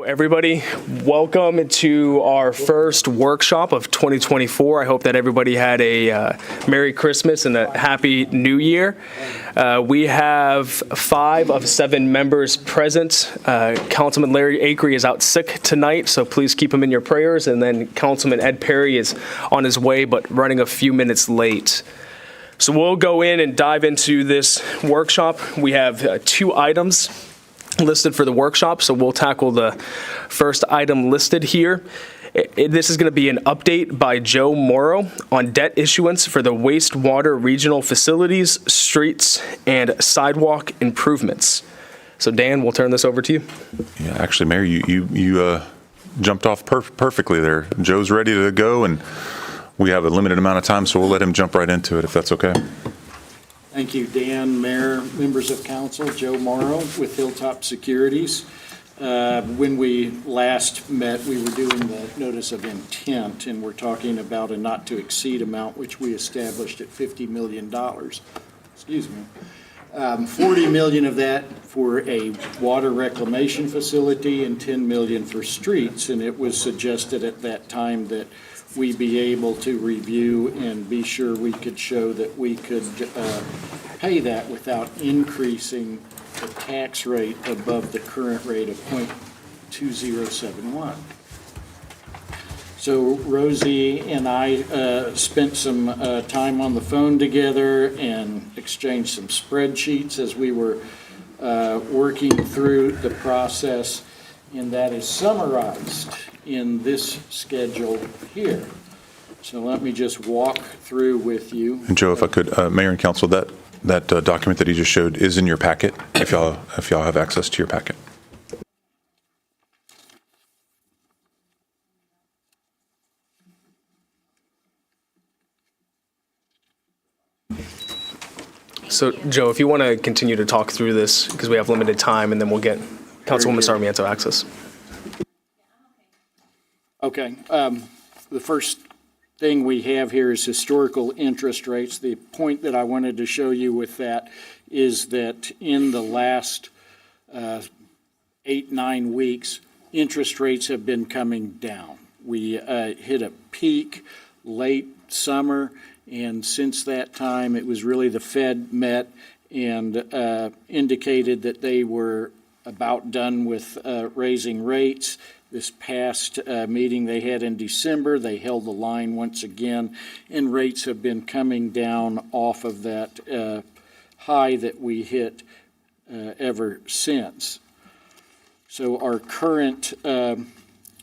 Everybody, welcome to our first workshop of 2024. I hope that everybody had a Merry Christmas and a Happy New Year. We have 5 of 7 members present. Councilman Larry Acree is out sick tonight, so please keep him in your prayers. And then Councilman Ed Perry is on his way, but running a few minutes late. So we'll go in and dive into this workshop. We have 2 items listed for the workshop, so we'll tackle the first item listed here. This is going to be an update by Joe Morrow on debt issuance for the wastewater regional facilities, streets, and sidewalk improvements. So Dan, we'll turn this over to you. Yeah, actually, Mayor, you jumped off perfectly there. Joe's ready to go, and we have a limited amount of time, so we'll let him jump right into it if that's okay. Thank you, Dan, Mayor, members of council. Joe Morrow with Hilltop Securities. When we last met, we were doing the notice of intent, and we're talking about a not to exceed amount, which we established at $50 million. Excuse me. 40 million of that for a water reclamation facility and 10 million for streets. And it was suggested at that time that we be able to review and be sure we could show that we could pay that without increasing the tax rate above the current rate of 0.2071. So Rosie and I spent some time on the phone together and exchanged some spreadsheets as we were working through the process, and that is summarized in this schedule here. So let me just walk through with you. And Joe, if I could, Mayor and Council, that document that he just showed is in your packet, if y'all have access to your packet. So Joe, if you want to continue to talk through this, because we have limited time, and then we'll get Councilwoman Sarmiento access. Okay. The first thing we have here is historical interest rates. The point that I wanted to show you with that is that in the last 8-9 weeks, interest rates have been coming down. We hit a peak late summer, and since that time, it was really the Fed met and indicated that they were about done with raising rates. This past meeting they had in December, they held the line once again, and rates have been coming down off of that high that we hit ever since. So our current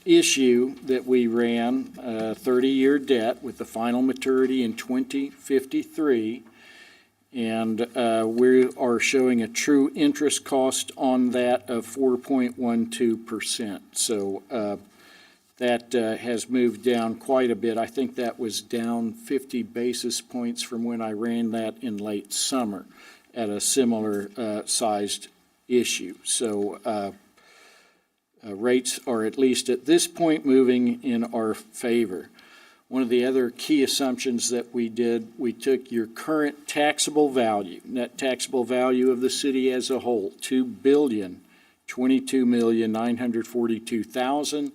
issue that we ran, 30-year debt with the final maturity in 2053, and we are showing a true interest cost on that of 4.12%. So that has moved down quite a bit. I think that was down 50 basis points from when I ran that in late summer at a similar sized issue. So rates are, at least at this point, moving in our favor. One of the other key assumptions that we did, we took your current taxable value, net taxable value of the city as a whole, $2,022,942,000.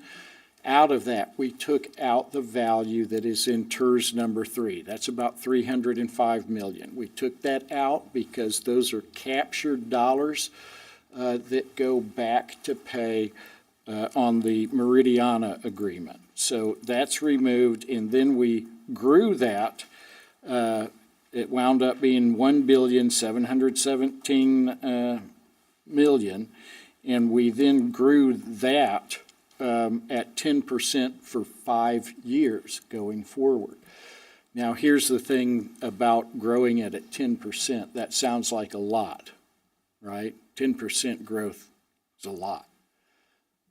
Out of that, we took out the value that is in TERS number 3. That's about $305 million. We took that out because those are captured dollars that go back to pay on the Meridiana agreement. So that's removed, and then we grew that. It wound up being $1,717,000,000, and we then grew that at 10% for 5 years going forward. Now, here's the thing about growing it at 10%. That sounds like a lot, right? 10% growth is a lot.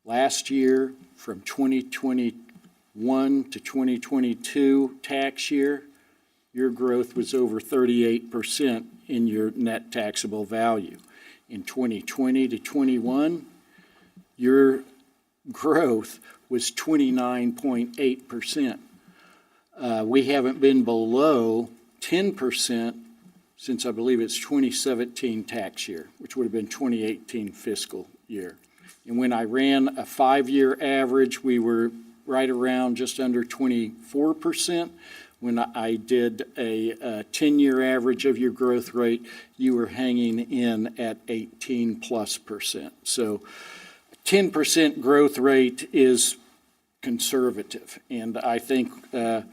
Last year, from 2021 to 2022 tax year, your growth was over 38% in your net taxable value. In 2020 to 21, your growth was 29.8%. We haven't been below 10% since I believe it's 2017 tax year, which would have been 2018 fiscal year. And when I ran a 5-year average, we were right around just under 24%. When I did a 10-year average of your growth rate, you were hanging in at 18+%. So 10% growth rate is conservative, and I think that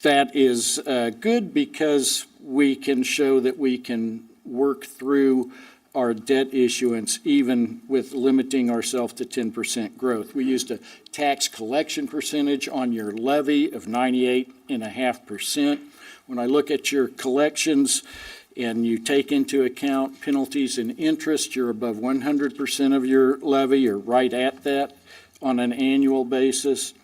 is good because we can show that we can work through our debt issuance even with limiting ourselves to 10% growth. We used a tax collection percentage on your levy of 98.5%. When I look at your collections and you take into account penalties and interest, you're above 100% of your levy. You're right at that on an annual basis.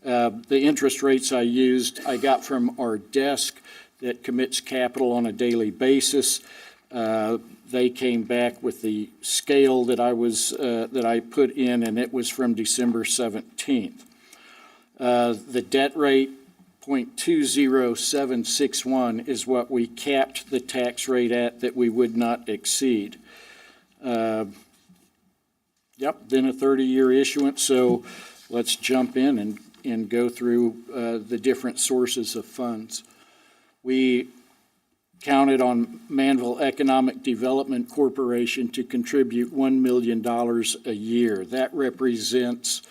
The interest rates I used, I got from our desk that commits capital on a daily basis. They came back with the scale that I put in, and it was from December 17th. The debt rate, 0.20761, is what we capped the tax rate at that we would not exceed. Then a 30-year issuance, so let's jump in and go through the different sources of funds. We counted on Manvel Economic Development Corporation to contribute $1 million a year. That represents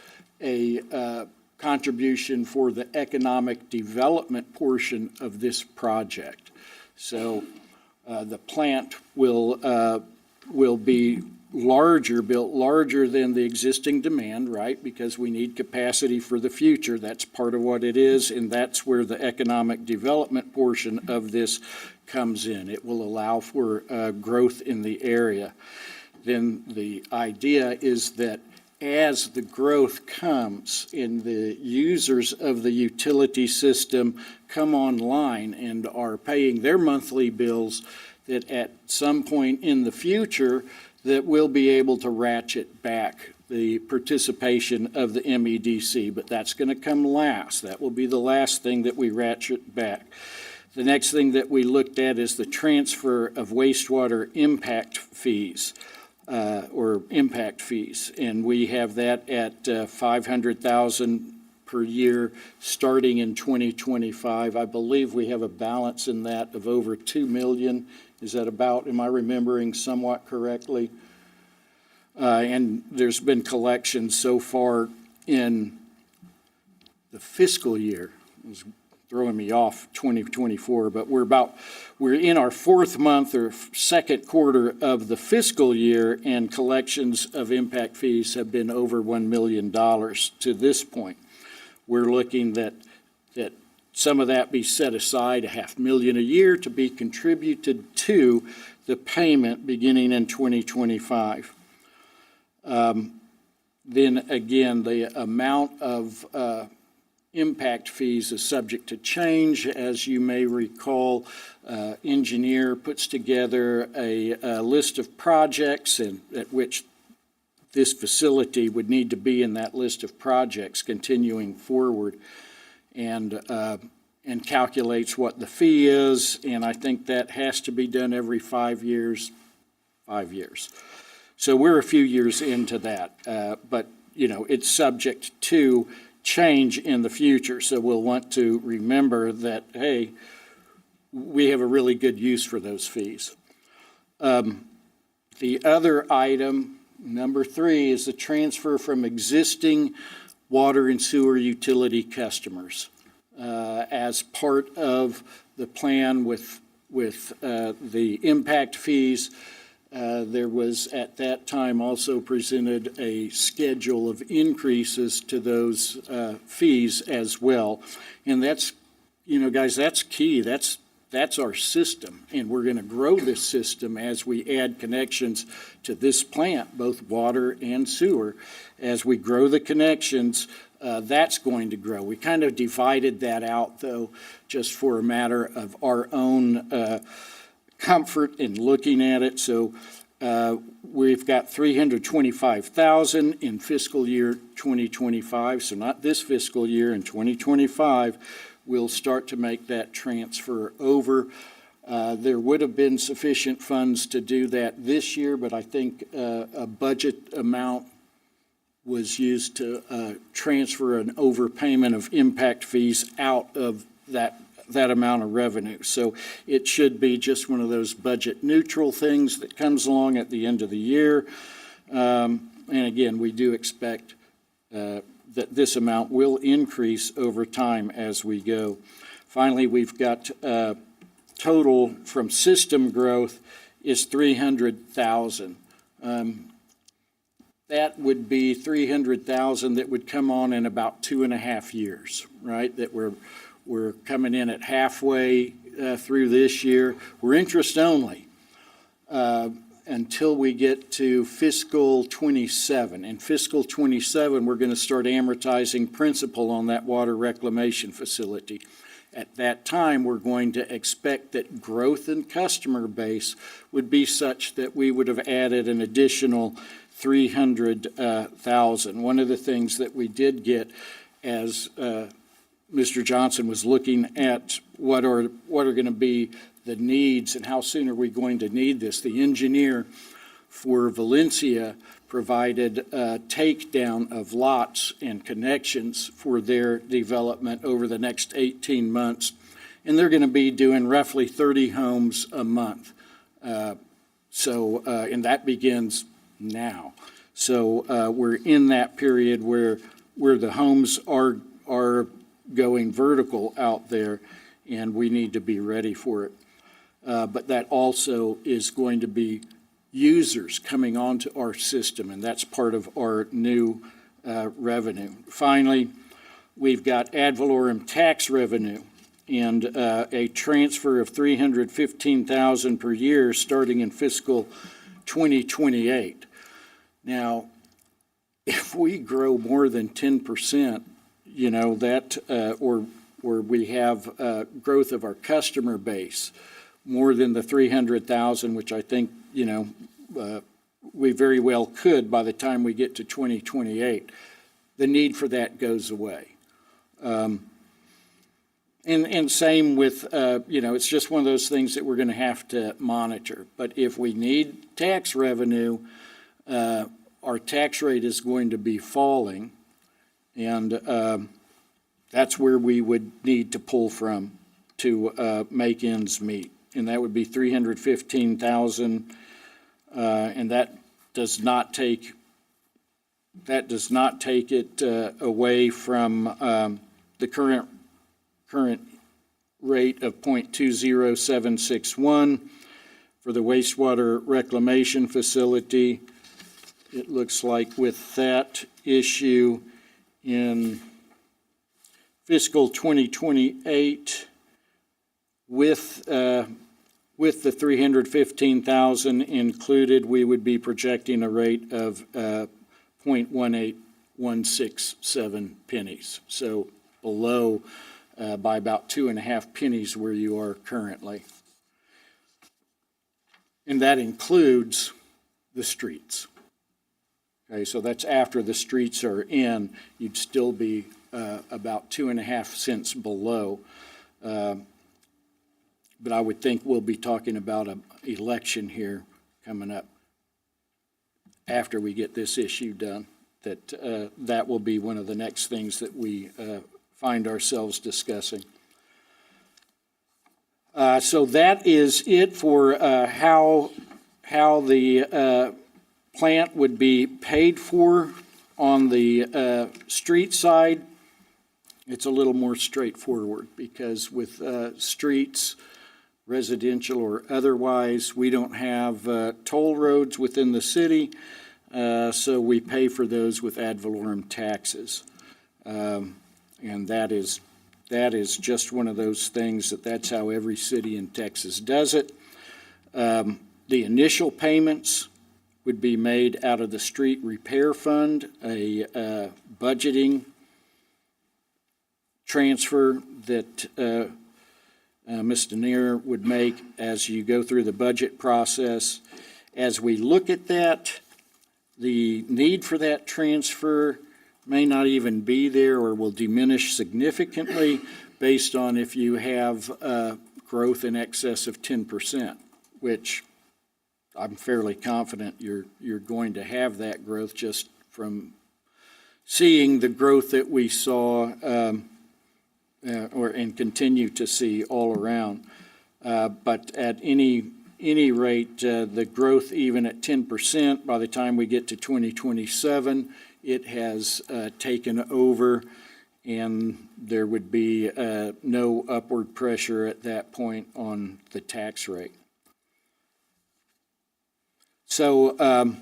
a contribution for the economic development portion of this project. So the plant will be built larger than the existing demand, right? Because we need capacity for the future. That's part of what it is, and that's where the economic development portion of this comes in. It will allow for growth in the area. Then the idea is that as the growth comes and the users of the utility system come online and are paying their monthly bills, that at some point in the future that we'll be able to ratchet back the participation of the MEDC, but that's going to come last. That will be the last thing that we ratchet back. The next thing that we looked at is the transfer of wastewater impact fees, and we have that at $500,000 per year starting in 2025. I believe we have a balance in that of over $2 million. Is that about, am I remembering somewhat correctly? And there's been collections so far in the fiscal year. It was throwing me off 2024, but we're in our fourth month or second quarter of the fiscal year, and collections of impact fees have been over $1 million to this point. We're looking that some of that be set aside, $500,000 a year, to be contributed to the payment beginning in 2025. Then again, the amount of impact fees is subject to change. As you may recall, engineer puts together a list of projects at which this facility would need to be in that list of projects continuing forward, and calculates what the fee is, and I think that has to be done every 5 years. 5 years. So we're a few years into that, but it's subject to change in the future. So we'll want to remember that, hey, we have a really good use for those fees. The other item, number 3, is the transfer from existing water and sewer utility customers. As part of the plan with the impact fees, there was at that time also presented a schedule of increases to those fees as well. And that's, guys, that's key. That's our system, and we're going to grow this system as we add connections to this plant, both water and sewer. As we grow the connections, that's going to grow. We kind of divided that out, though, just for a matter of our own comfort in looking at it. So we've got $325,000 in fiscal year 2025. So not this fiscal year, in 2025, we'll start to make that transfer over. There would have been sufficient funds to do that this year, but I think a budget amount was used to transfer an overpayment of impact fees out of that amount of revenue. So it should be just one of those budget neutral things that comes along at the end of the year. And again, we do expect that this amount will increase over time as we go. Finally, we've got total from system growth is 300,000. That would be 300,000 that would come on in about 2.5 years, right? That we're coming in at halfway through this year. We're interest only until we get to fiscal 27. In fiscal 27, we're going to start amortizing principal on that water reclamation facility. At that time, we're going to expect that growth in customer base would be such that we would have added an additional 300,000. One of the things that we did get as Mr. Johnson was looking at what are going to be the needs and how soon are we going to need this. The engineer for Valencia provided a takedown of lots and connections for their development over the next 18 months. And they're going to be doing roughly 30 homes a month. And that begins now. So we're in that period where the homes are going vertical out there, and we need to be ready for it. But that also is going to be users coming onto our system, and that's part of our new revenue. Finally, we've got ad valorem tax revenue and a transfer of $315,000 per year starting in fiscal 2028. Now, if we grow more than 10%, you know, that or we have growth of our customer base more than the 300,000, which I think, you know, we very well could by the time we get to 2028, the need for that goes away. And same with, you know, it's just one of those things that we're going to have to monitor. But if we need tax revenue, our tax rate is going to be falling, and that's where we would need to pull from to make ends meet. And that would be 315,000, and that does not take it away from the current rate of 0.20761 for the wastewater reclamation facility. It looks like with that issue in fiscal 2028, with the 315,000 included, we would be projecting a rate of 0.18167 pennies. So below by about 2.5 pennies where you are currently. And that includes the streets. Okay, so that's after the streets are in, you'd still be about 2.5 cents below. But I would think we'll be talking about an election here coming up after we get this issue done, that will be one of the next things that we find ourselves discussing. So that is it for how the plant would be paid for. On the street side, it's a little more straightforward because with streets, residential or otherwise, we don't have toll roads within the city, so we pay for those with ad valorem taxes. And that is just one of those things that's how every city in Texas does it. The initial payments would be made out of the street repair fund, a budgeting transfer that Ms. Denier would make as you go through the budget process. As we look at that, the need for that transfer may not even be there or will diminish significantly based on if you have growth in excess of 10%, which I'm fairly confident you're going to have that growth just from seeing the growth that we saw and continue to see all around. But at any rate, the growth even at 10%, by the time we get to 2027, it has taken over, and there would be no upward pressure at that point on the tax rate. So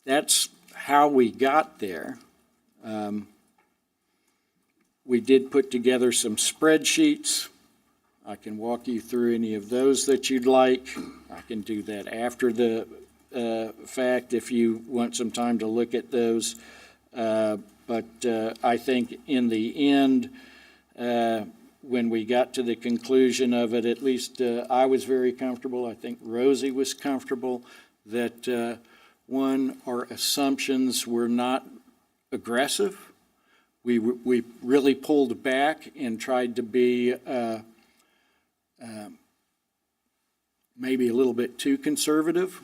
that's how we got there. We did put together some spreadsheets. I can walk you through any of those that you'd like. I can do that after the fact if you want some time to look at those. But I think in the end, when we got to the conclusion of it, at least I was very comfortable. I think Rosie was comfortable that, one, our assumptions were not aggressive. We really pulled back and tried to be maybe a little bit too conservative,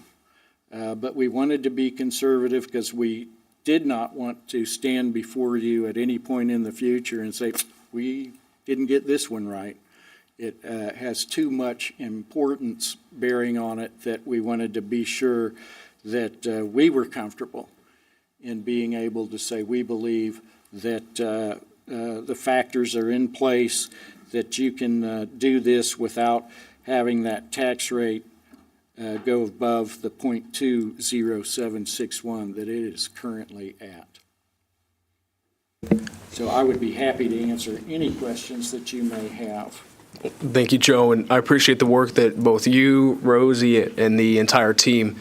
but we wanted to be conservative because we did not want to stand before you at any point in the future and say, we didn't get this one right. It has too much importance bearing on it that we wanted to be sure that we were comfortable in being able to say we believe that the factors are in place, that you can do this without having that tax rate go above the 0.20761 that it is currently at. So I would be happy to answer any questions that you may have. Thank you, Joe, and I appreciate the work that both you, Rosie, and the entire team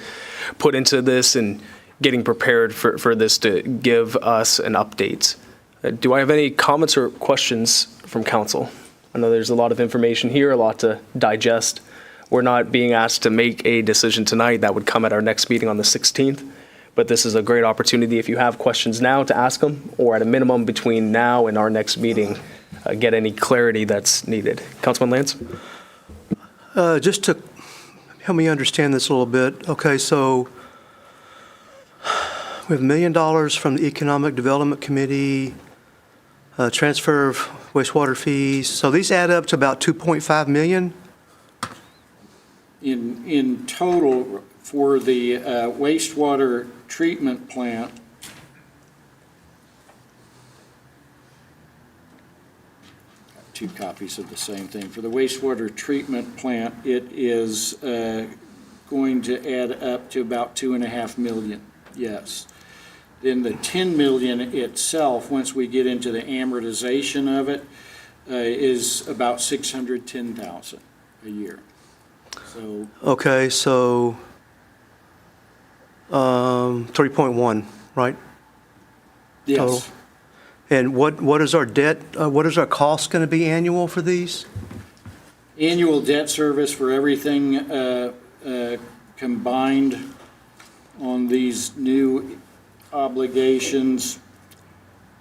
put into this and getting prepared for this to give us an update. Do I have any comments or questions from council? I know there's a lot of information here, a lot to digest. We're not being asked to make a decision tonight. That would come at our next meeting on the 16th. But this is a great opportunity, if you have questions now, to ask them, or at a minimum between now and our next meeting, get any clarity that's needed. Councilman Lance? Just to help me understand this a little bit. Okay, so we have $1 million from the Economic Development Committee, transfer of wastewater fees. So these add up to about $2.5 million? In total, for the wastewater treatment plant, got 2 copies of the same thing. For the wastewater treatment plant, it is going to add up to about $2.5 million, yes. Then the $10 million itself, once we get into the amortization of it, is about $610,000 a year. So Okay, so 3.1, right? yes. Total. And what is our debt, what is our cost going to be annual for these? Annual debt service for everything combined on these new obligations,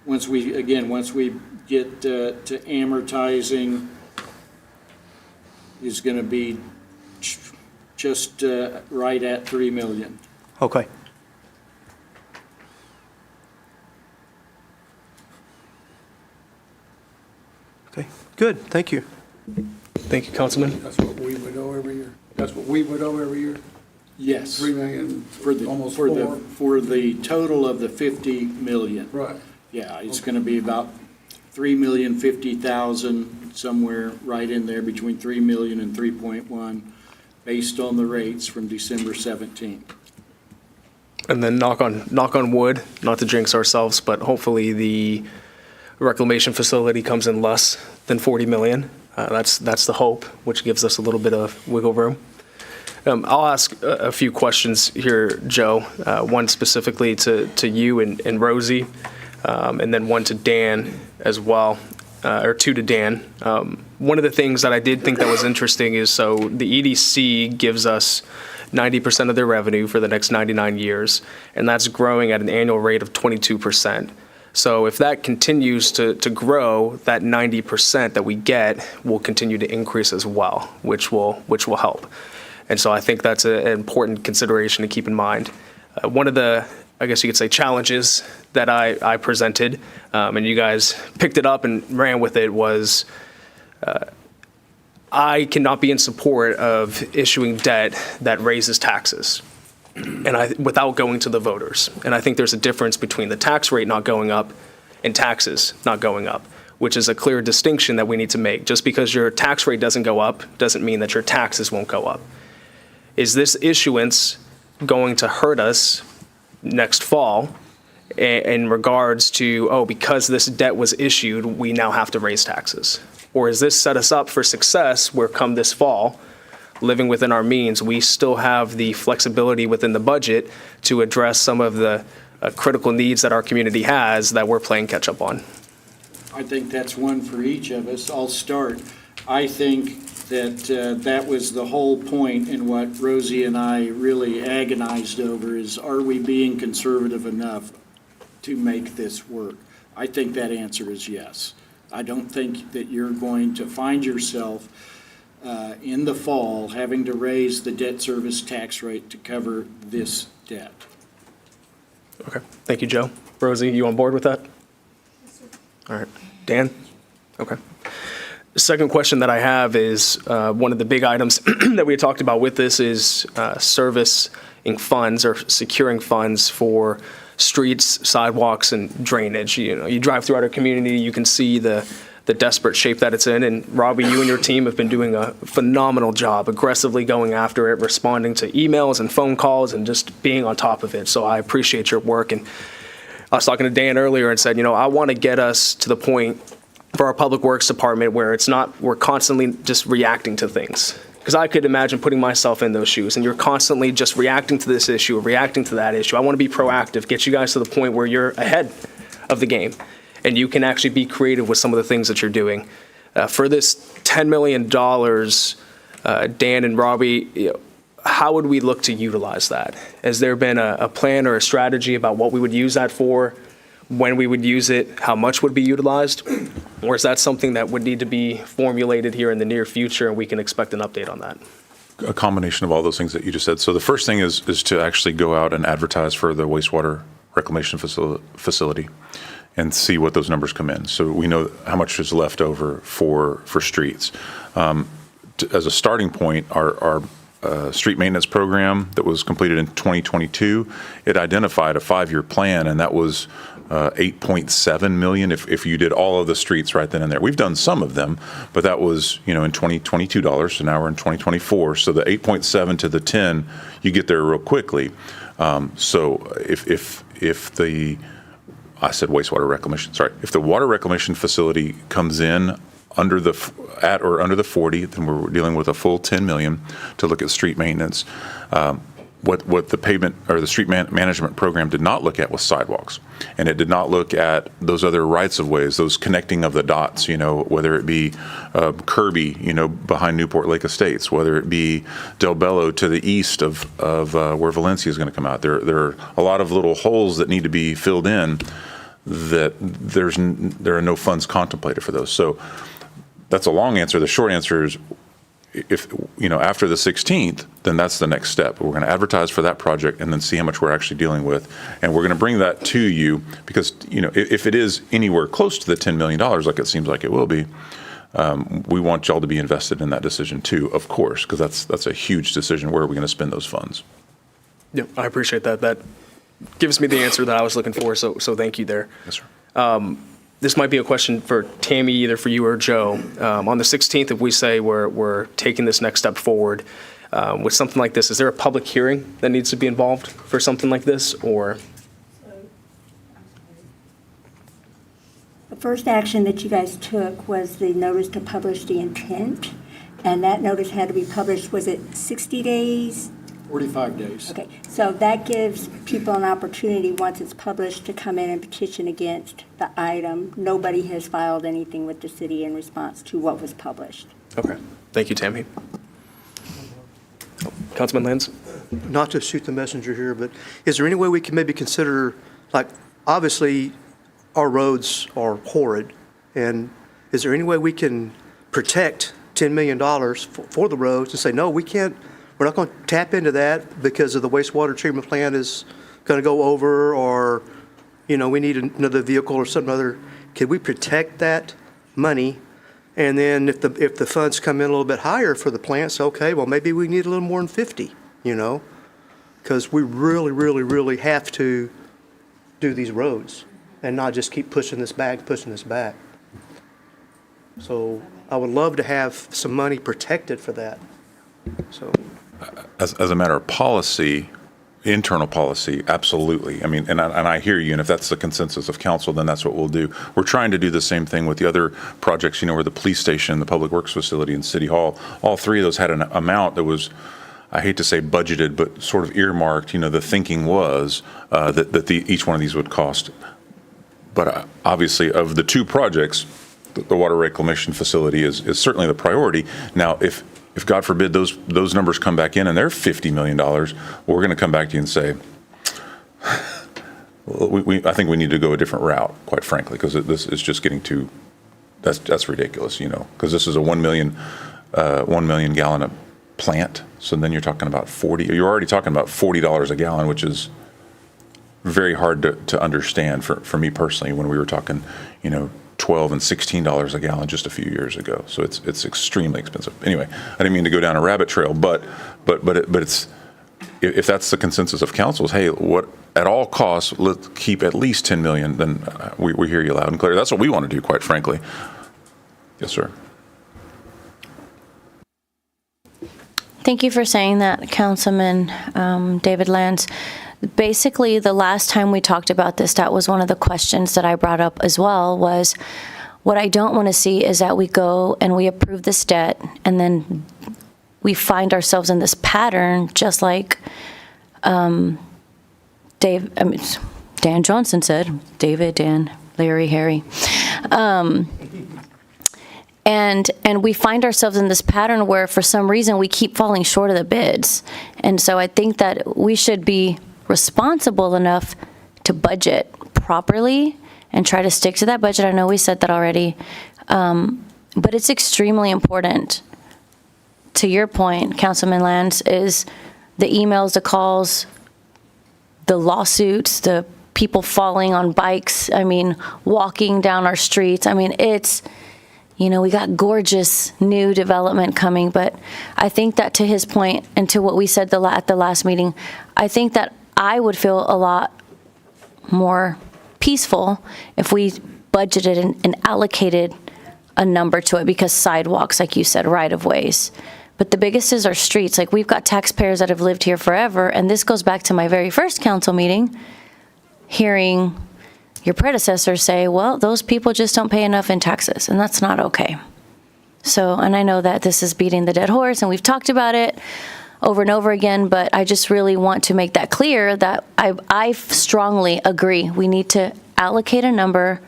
once we get to amortizing, is going to be just right at $3 million. Okay. Okay, good, thank you. Thank you, Councilman. That's what we would owe every year. That's what we would owe every year. Yes. 3 million, almost for 4. for the total of the 50 million. Right. Yeah, it's going to be about 3,050,000, somewhere right in there between 3 million and 3.1, based on the rates from December 17th. And then knock on wood, not to jinx ourselves, but hopefully the reclamation facility comes in less than 40 million. That's the hope, which gives us a little bit of wiggle room. I'll ask a few questions here, Joe, one specifically to you and Rosie, and then one to Dan as well, or 2 to Dan. One of the things that I did think that was interesting is, so the EDC gives us 90% of their revenue for the next 99 years, and that's growing at an annual rate of 22%. So if that continues to grow, that 90% that we get will continue to increase as well, which will help. And so I think that's an important consideration to keep in mind. One of the, I guess you could say, challenges that I presented, and you guys picked it up and ran with it, was I cannot be in support of issuing debt that raises taxes without going to the voters. And I think there's a difference between the tax rate not going up and taxes not going up, which is a clear distinction that we need to make. Just because your tax rate doesn't go up doesn't mean that your taxes won't go up. Is this issuance going to hurt us next fall in regards to, because this debt was issued, we now have to raise taxes? Or is this set us up for success where come this fall, living within our means, we still have the flexibility within the budget to address some of the critical needs that our community has that we're playing catch up on? I think that's one for each of us. I'll start. I think that that was the whole point in what Rosie and I really agonized over is, are we being conservative enough to make this work? I think that answer is yes. I don't think that you're going to find yourself in the fall having to raise the debt service tax rate to cover this debt. Okay. Thank you, Joe. Rosie, you on board with that? Yes, sir. All right. Dan? Okay. The second question that I have is one of the big items that we had talked about with this is servicing funds or securing funds for streets, sidewalks, and drainage. You drive throughout our community, you can see the desperate shape that it's in. And Robbie, you and your team have been doing a phenomenal job, aggressively going after it, responding to emails and phone calls, and just being on top of it. So I appreciate your work. And I was talking to Dan earlier and said, I want to get us to the point for our public works department where we're constantly just reacting to things. Because I could imagine putting myself in those shoes, and you're constantly just reacting to this issue, or reacting to that issue. I want to be proactive, get you guys to the point where you're ahead of the game, and you can actually be creative with some of the things that you're doing. For this $10 million, Dan and Robbie, how would we look to utilize that? Has there been a plan or a strategy about what we would use that for, when we would use it, how much would be utilized? Or is that something that would need to be formulated here in the near future, and we can expect an update on that? A combination of all those things that you just said. So the first thing is to actually go out and advertise for the wastewater reclamation facility and see what those numbers come in. So we know how much is left over for streets. As a starting point, our street maintenance program that was completed in 2022, it identified a 5-year plan, and that was $8.7 million if you did all of the streets right then and there. We've done some of them, but that was in 2022 dollars, so now we're in 2024. So the 8.7 to the 10, you get there real quickly. So if the, I said wastewater reclamation, sorry, if the water reclamation facility comes in under the 40, then we're dealing with a full 10 million to look at street maintenance. What the pavement or the street management program did not look at was sidewalks, and it did not look at those other rights of ways, those connecting of the dots. Whether it be Kirby, behind Newport Lake Estates, whether it be Del Bello to the east of where Valencia is going to come out. There are a lot of little holes that need to be filled in. That there are no funds contemplated for those. So that's a long answer. The short answer is, if after the 16th, then that's the next step. We're going to advertise for that project and then see how much we're actually dealing with, and we're going to bring that to you because if it is anywhere close to the $10 million, like it seems like it will be, we want y'all to be invested in that decision too, of course, because that's a huge decision. Where are we going to spend those funds? Yeah, I appreciate that. That gives me the answer that I was looking for. So thank you there. Yes, sir. This might be a question for Tammy, either for you or Joe. On the 16th, if we say we're taking this next step forward with something like this, is there a public hearing that needs to be involved for something like this, or? The first action that you guys took was the notice to publish the intent, and that notice had to be published, was it 60 days? 45 days. Okay, so that gives people an opportunity, once it's published, to come in and petition against the item. Nobody has filed anything with the city in response to what was published. Okay. Thank you, Tammy. Councilman Lands? Not to shoot the messenger here, but is there any way we can maybe consider, obviously, our roads are horrid. And is there any way we can protect $10 million for the roads and say, no, we can't, we're not going to tap into that because of the wastewater treatment plant is going to go over, or, we need another vehicle or some other. Can we protect that money? And then if the funds come in a little bit higher for the plants, okay, well, maybe we need a little more than 50, because we really, really, really have to do these roads and not just keep pushing this back. So I would love to have some money protected for that. So, As a matter of policy, internal policy, absolutely. I mean, and I hear you, and if that's the consensus of council, then that's what we'll do. We're trying to do the same thing with the other projects, where the police station, the public works facility, and City Hall, all three of those had an amount that was, I hate to say budgeted, but sort of earmarked. The thinking was that each one of these would cost. But obviously, of the two projects, the water reclamation facility is certainly the priority. Now, if God forbid those numbers come back in and they're $50 million, we're going to come back to you and say, I think we need to go a different route, quite frankly, because this is just getting too, that's ridiculous, because this is a 1 million gallon plant. So then you're talking about you're already talking about $40 a gallon, which is very hard to understand for me personally when we were talking, $12 and $16 a gallon just a few years ago. So it's extremely expensive. Anyway, I didn't mean to go down a rabbit trail, but it's, if that's the consensus of council is, hey, what at all costs, let's keep at least 10 million, then we hear you loud and clear. That's what we want to do, quite frankly. Yes, sir. Thank you for saying that, Councilman David Lance. Basically, the last time we talked about this, that was one of the questions that I brought up as well, was what I don't want to see is that we go and we approve this debt and then we find ourselves in this pattern, just like Dan Johnson said, David, Dan, Larry, Harry. And we find ourselves in this pattern where for some reason we keep falling short of the bids. And so I think that we should be responsible enough to budget properly and try to stick to that budget. I know we said that already, but it's extremely important. To your point, Councilman Lance, is the emails, the calls, the lawsuits, the people falling on bikes, walking down our streets. It's, we got gorgeous new development coming, but I think that to his point and to what we said at the last meeting, I think that I would feel a lot more peaceful if we budgeted and allocated a number to it, because sidewalks, like you said, right-of-ways. But the biggest is our streets. Like, we've got taxpayers that have lived here forever, and this goes back to my very first council meeting, hearing your predecessor say, well, those people just don't pay enough in taxes, and that's not okay. So, and I know that this is beating the dead horse, and we've talked about it over and over again, but I just really want to make that clear that I strongly agree. We need to allocate a number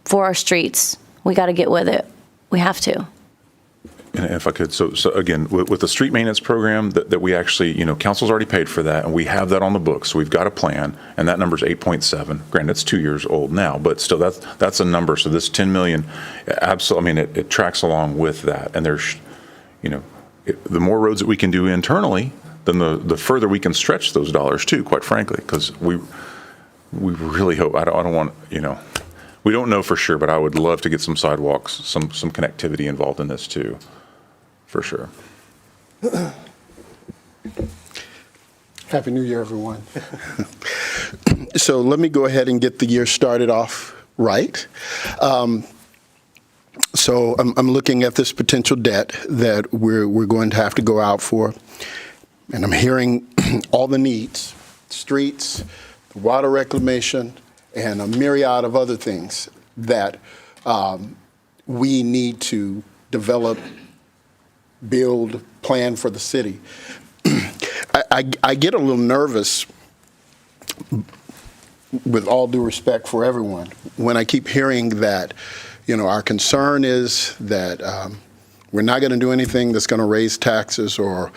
for our streets. We got to get with it. We have to. And if I could, so again, with the street maintenance program that we actually, council's already paid for that, and we have that on the books. So we've got a plan, and that number's 8.7. Granted, it's 2 years old now, but still, that's a number. So this 10 million, absolutely, it tracks along with that. And there's, the more roads that we can do internally, then the further we can stretch those dollars too, quite frankly, because we really hope, I don't want, we don't know for sure, but I would love to get some sidewalks, some connectivity involved in this too, for sure. Happy New Year, everyone. So let me go ahead and get the year started off right. So I'm looking at this potential debt that we're going to have to go out for, and I'm hearing all the needs: streets, water reclamation, and a myriad of other things that we need to develop, build, plan for the city. I get a little nervous, with all due respect for everyone, when I keep hearing that, our concern is that we're not going to do anything that's going to raise taxes, or,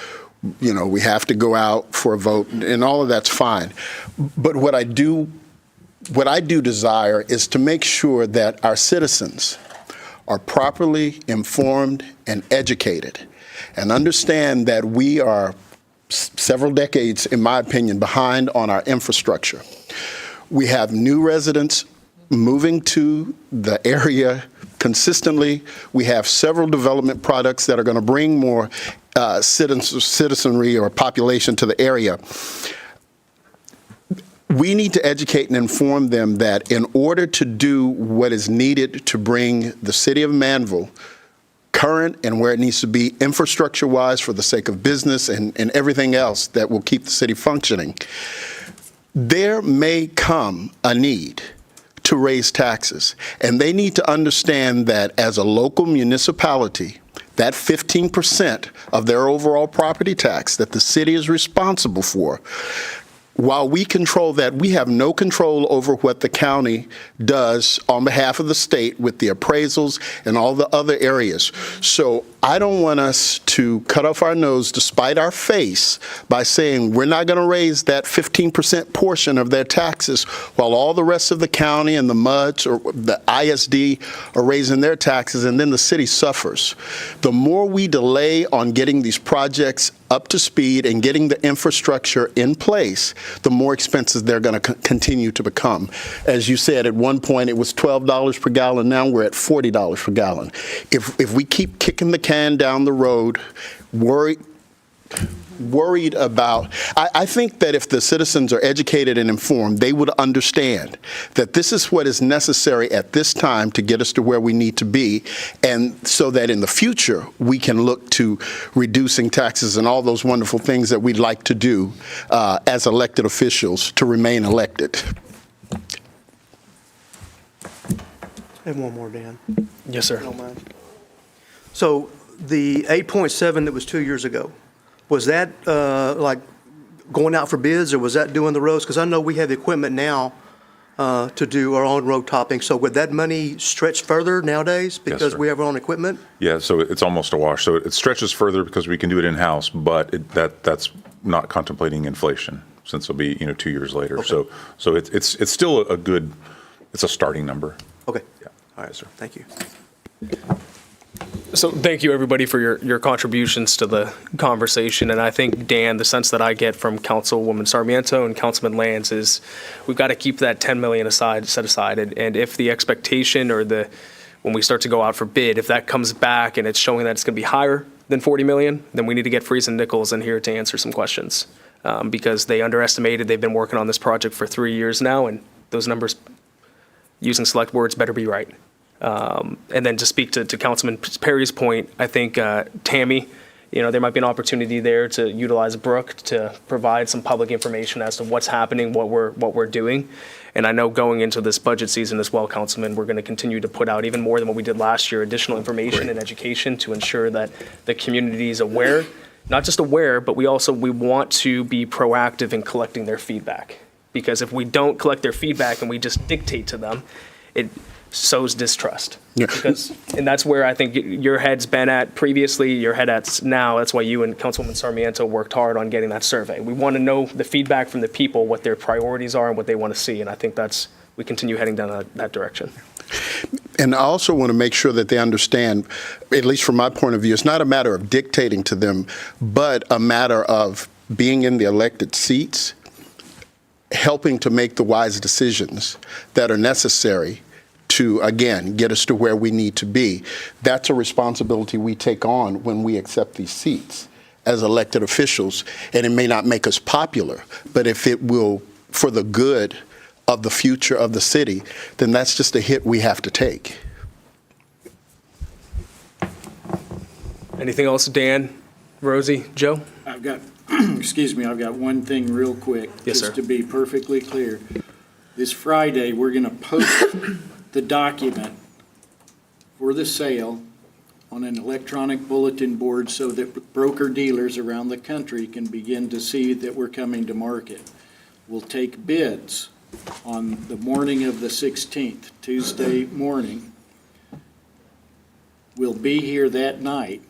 we have to go out for a vote, and all of that's fine. But what I do what I do desire is to make sure that our citizens are properly informed and educated and understand that we are several decades, in my opinion, behind on our infrastructure. We have new residents moving to the area consistently. We have several development products that are going to bring more citizenry or population to the area. We need to educate and inform them that in order to do what is needed to bring the city of Manvel current and where it needs to be infrastructure-wise for the sake of business and everything else that will keep the city functioning, there may come a need to raise taxes. And they need to understand that as a local municipality, that 15% of their overall property tax that the city is responsible for, while we control that, we have no control over what the county does on behalf of the state with the appraisals and all the other areas. So I don't want us to cut off our nose to spite our face by saying we're not going to raise that 15% portion of their taxes while all the rest of the county and the MUDs or the ISD are raising their taxes, and then the city suffers. The more we delay on getting these projects up to speed and getting the infrastructure in place, the more expensive they're going to continue to become. As you said, at one point it was $12 per gallon. Now we're at $40 per gallon. If we keep kicking the can down the road, worried about, I think that if the citizens are educated and informed, they would understand that this is what is necessary at this time to get us to where we need to be, and so that in the future we can look to reducing taxes and all those wonderful things that we'd like to do as elected officials to remain elected. And one more, Dan. Yes, sir. If you don't mind. So the 8.7 that was 2 years ago, was that like going out for bids, or was that doing the roads? Because I know we have equipment now to do our own road topping. So would that money stretch further nowadays because sir. we have our own equipment? Yeah, so it's almost a wash. So it stretches further because we can do it in-house, but that's not contemplating inflation since it'll be 2 years later. Okay. So it's still a good, it's a starting number. Okay. Yeah. All right, sir. Thank you. So thank you, everybody, for your contributions to the conversation. And I think, Dan, the sense that I get from Councilwoman Sarmiento and Councilman Lance is we've got to keep that $10 million set aside. And if the expectation or when we start to go out for bid, if that comes back and it's showing that it's going to be higher than 40 million, then we need to get Freeze and Nichols in here to answer some questions because they underestimated. They've been working on this project for 3 years now, and those numbers, using select words, better be right. And then to speak to Councilman Perry's point, I think Tammy, there might be an opportunity there to utilize Brooke to provide some public information as to what's happening, what we're doing. And I know going into this budget season as well, Councilman, we're going to continue to put out even more than what we did last year, additional information and education to ensure that the community is aware, not just aware, but we want to be proactive in collecting their feedback. Because if we don't collect their feedback and we just dictate to them, it sows distrust. Yeah. And that's where I think your head's been at previously, your head at now. That's why you and Councilwoman Sarmiento worked hard on getting that survey. We want to know the feedback from the people, what their priorities are and what they want to see. And I think we continue heading down that direction. And I also want to make sure that they understand, at least from my point of view, it's not a matter of dictating to them, but a matter of being in the elected seats, helping to make the wise decisions that are necessary to, again, get us to where we need to be. That's a responsibility we take on when we accept these seats as elected officials. And it may not make us popular, but if it will, for the good of the future of the city, then that's just a hit we have to take. Anything else, Dan, Rosie, Joe? I've got one thing real quick. Yes, sir. Just to be perfectly clear. This Friday, we're going to post the document for the sale on an electronic bulletin board so that broker dealers around the country can begin to see that we're coming to market. We'll take bids on the morning of the 16th, Tuesday morning. We'll be here that night.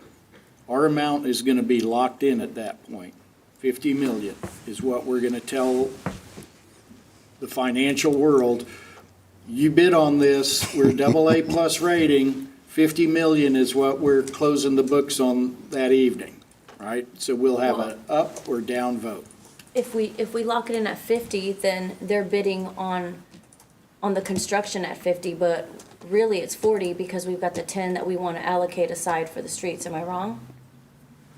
Our amount is going to be locked in at that point. 50 million is what we're going to tell the financial world. You bid on this, we're AA plus rating, 50 million is what we're closing the books on that evening, right? So we'll have an up or down vote. If we lock it in at 50, then they're bidding on the construction at 50, but really it's 40 because we've got the 10 that we want to allocate aside for the streets. Am I wrong?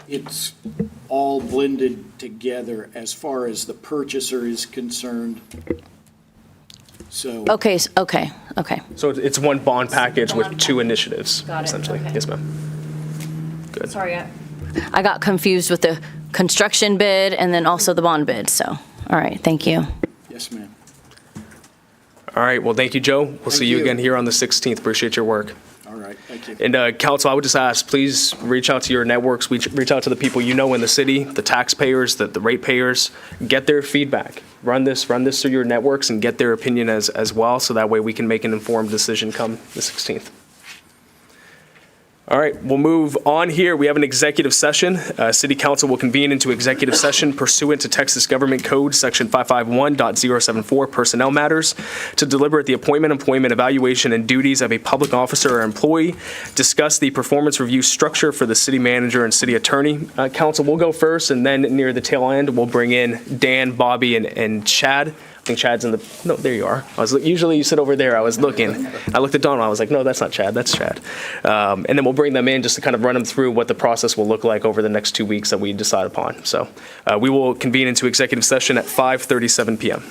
It's all blended together as far as the purchaser is concerned. So. Okay, okay. So it's one bond package with two initiatives, Got it, essentially. okay. Yes, ma'am. Good. Sorry, I got confused with the construction bid and then also the bond bid, so, all right, thank you. Yes, ma'am. All right, well, thank you, Joe. We'll see you you. again here on the 16th. Appreciate your work. All right, thank you. And council, I would just ask, please reach out to your networks, reach out to the people you know in the city, the taxpayers, the ratepayers, get their feedback. Run this through your networks and get their opinion as well, so that way we can make an informed decision come the 16th. All right, we'll move on here. We have an executive session. City Council will convene into executive session pursuant to Texas Government Code, Section 551.074, Personnel Matters, to deliberate the appointment, employment, evaluation, and duties of a public officer or employee, discuss the performance review structure for the city manager and city attorney. Council, we'll go first, and then near the tail end, we'll bring in Dan, Bobby, and Chad. I think Chad's in the, no, there you are. Usually you sit over there. I was looking. I looked at Don. I was like, no, that's not Chad. That's Chad. And then we'll bring them in just to kind of run them through what the process will look like over the next 2 weeks that we decide upon. So we will convene into executive session at 5:37 p.m.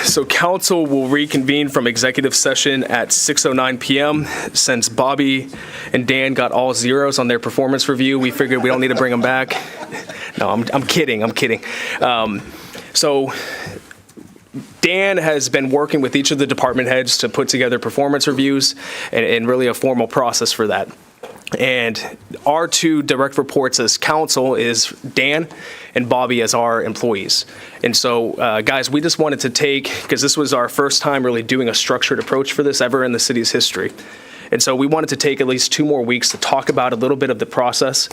So council will reconvene from executive session at 6:09 PM. Since Bobby and Dan got all zeros on their performance review, we figured we don't need to bring them back. No, I'm kidding. So Dan has been working with each of the department heads to put together performance reviews and really a formal process for that. And our two direct reports as council is Dan and Bobby as our employees. And so, guys, we just wanted to take, because this was our first time really doing a structured approach for this ever in the city's history. And so we wanted to take at least 2 more weeks to talk about a little bit of the process.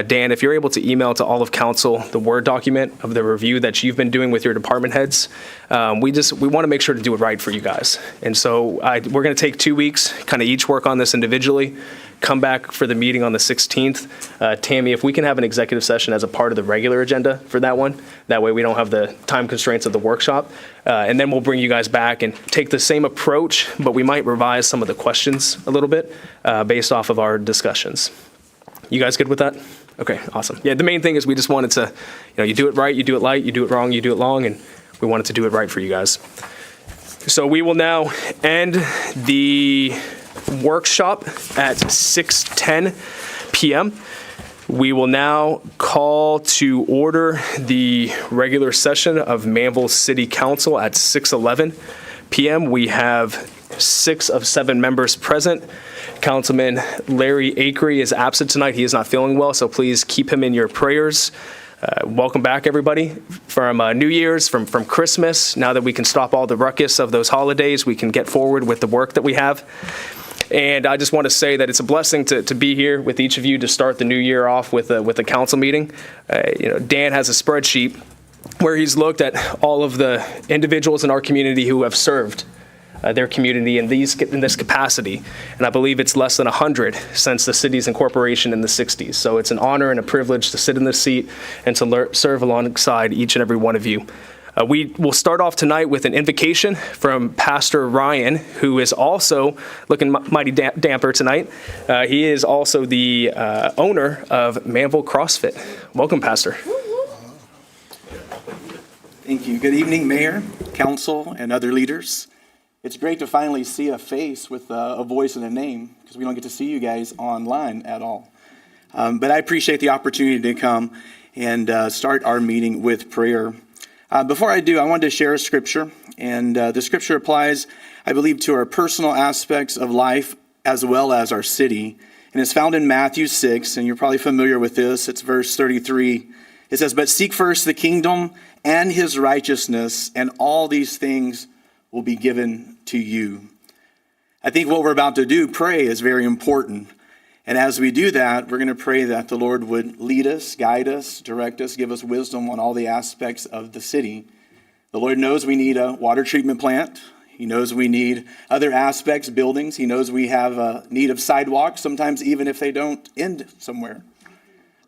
Dan, if you're able to email to all of council the Word document of the review that you've been doing with your department heads, we want to make sure to do it right for you guys. And so we're going to take 2 weeks, kind of each work on this individually, come back for the meeting on the 16th. Tammy, if we can have an executive session as a part of the regular agenda for that one, that way we don't have the time constraints of the workshop. And then we'll bring you guys back and take the same approach, but we might revise some of the questions a little bit based off of our discussions. You guys good with that? Okay, awesome. Yeah, the main thing is we just wanted to, you do it right, you do it light, you do it wrong, you do it long, and we wanted to do it right for you guys. So we will now end the workshop at 6:10 p.m. We will now call to order the regular session of Manvel City Council at 6:11 p.m. We have 6 of 7 members present. Councilman Larry Acree is absent tonight. He is not feeling well, so please keep him in your prayers. Welcome back, everybody, from New Year's, from Christmas. Now that we can stop all the ruckus of those holidays, we can get forward with the work that we have. And I just want to say that it's a blessing to be here with each of you to start the new year off with a council meeting. Dan has a spreadsheet where he's looked at all of the individuals in our community who have served their community in this capacity. And I believe it's less than 100 since the city's incorporation in the 60s. So it's an honor and a privilege to sit in this seat and to serve alongside each and every one of you. We will start off tonight with an invocation from Pastor Ryan, who is also looking mighty damper tonight. He is also the owner of Manvel CrossFit. Welcome, Pastor. Thank you. Good evening, Mayor, Council, and other leaders. It's great to finally see a face with a voice and a name, because we don't get to see you guys online at all. But I appreciate the opportunity to come and start our meeting with prayer. Before I do, I wanted to share a scripture, and the scripture applies, I believe, to our personal aspects of life as well as our city, and it's found in Matthew 6, and you're probably familiar with this. It's verse 33. It says, "But seek first the kingdom and his righteousness, and all these things will be given to you." I think what we're about to do, pray, is very important. And as we do that, we're going to pray that the Lord would lead us, guide us, direct us, give us wisdom on all the aspects of the city. The Lord knows we need a water treatment plant. He knows we need other aspects, buildings. He knows we have a need of sidewalks, sometimes even if they don't end somewhere.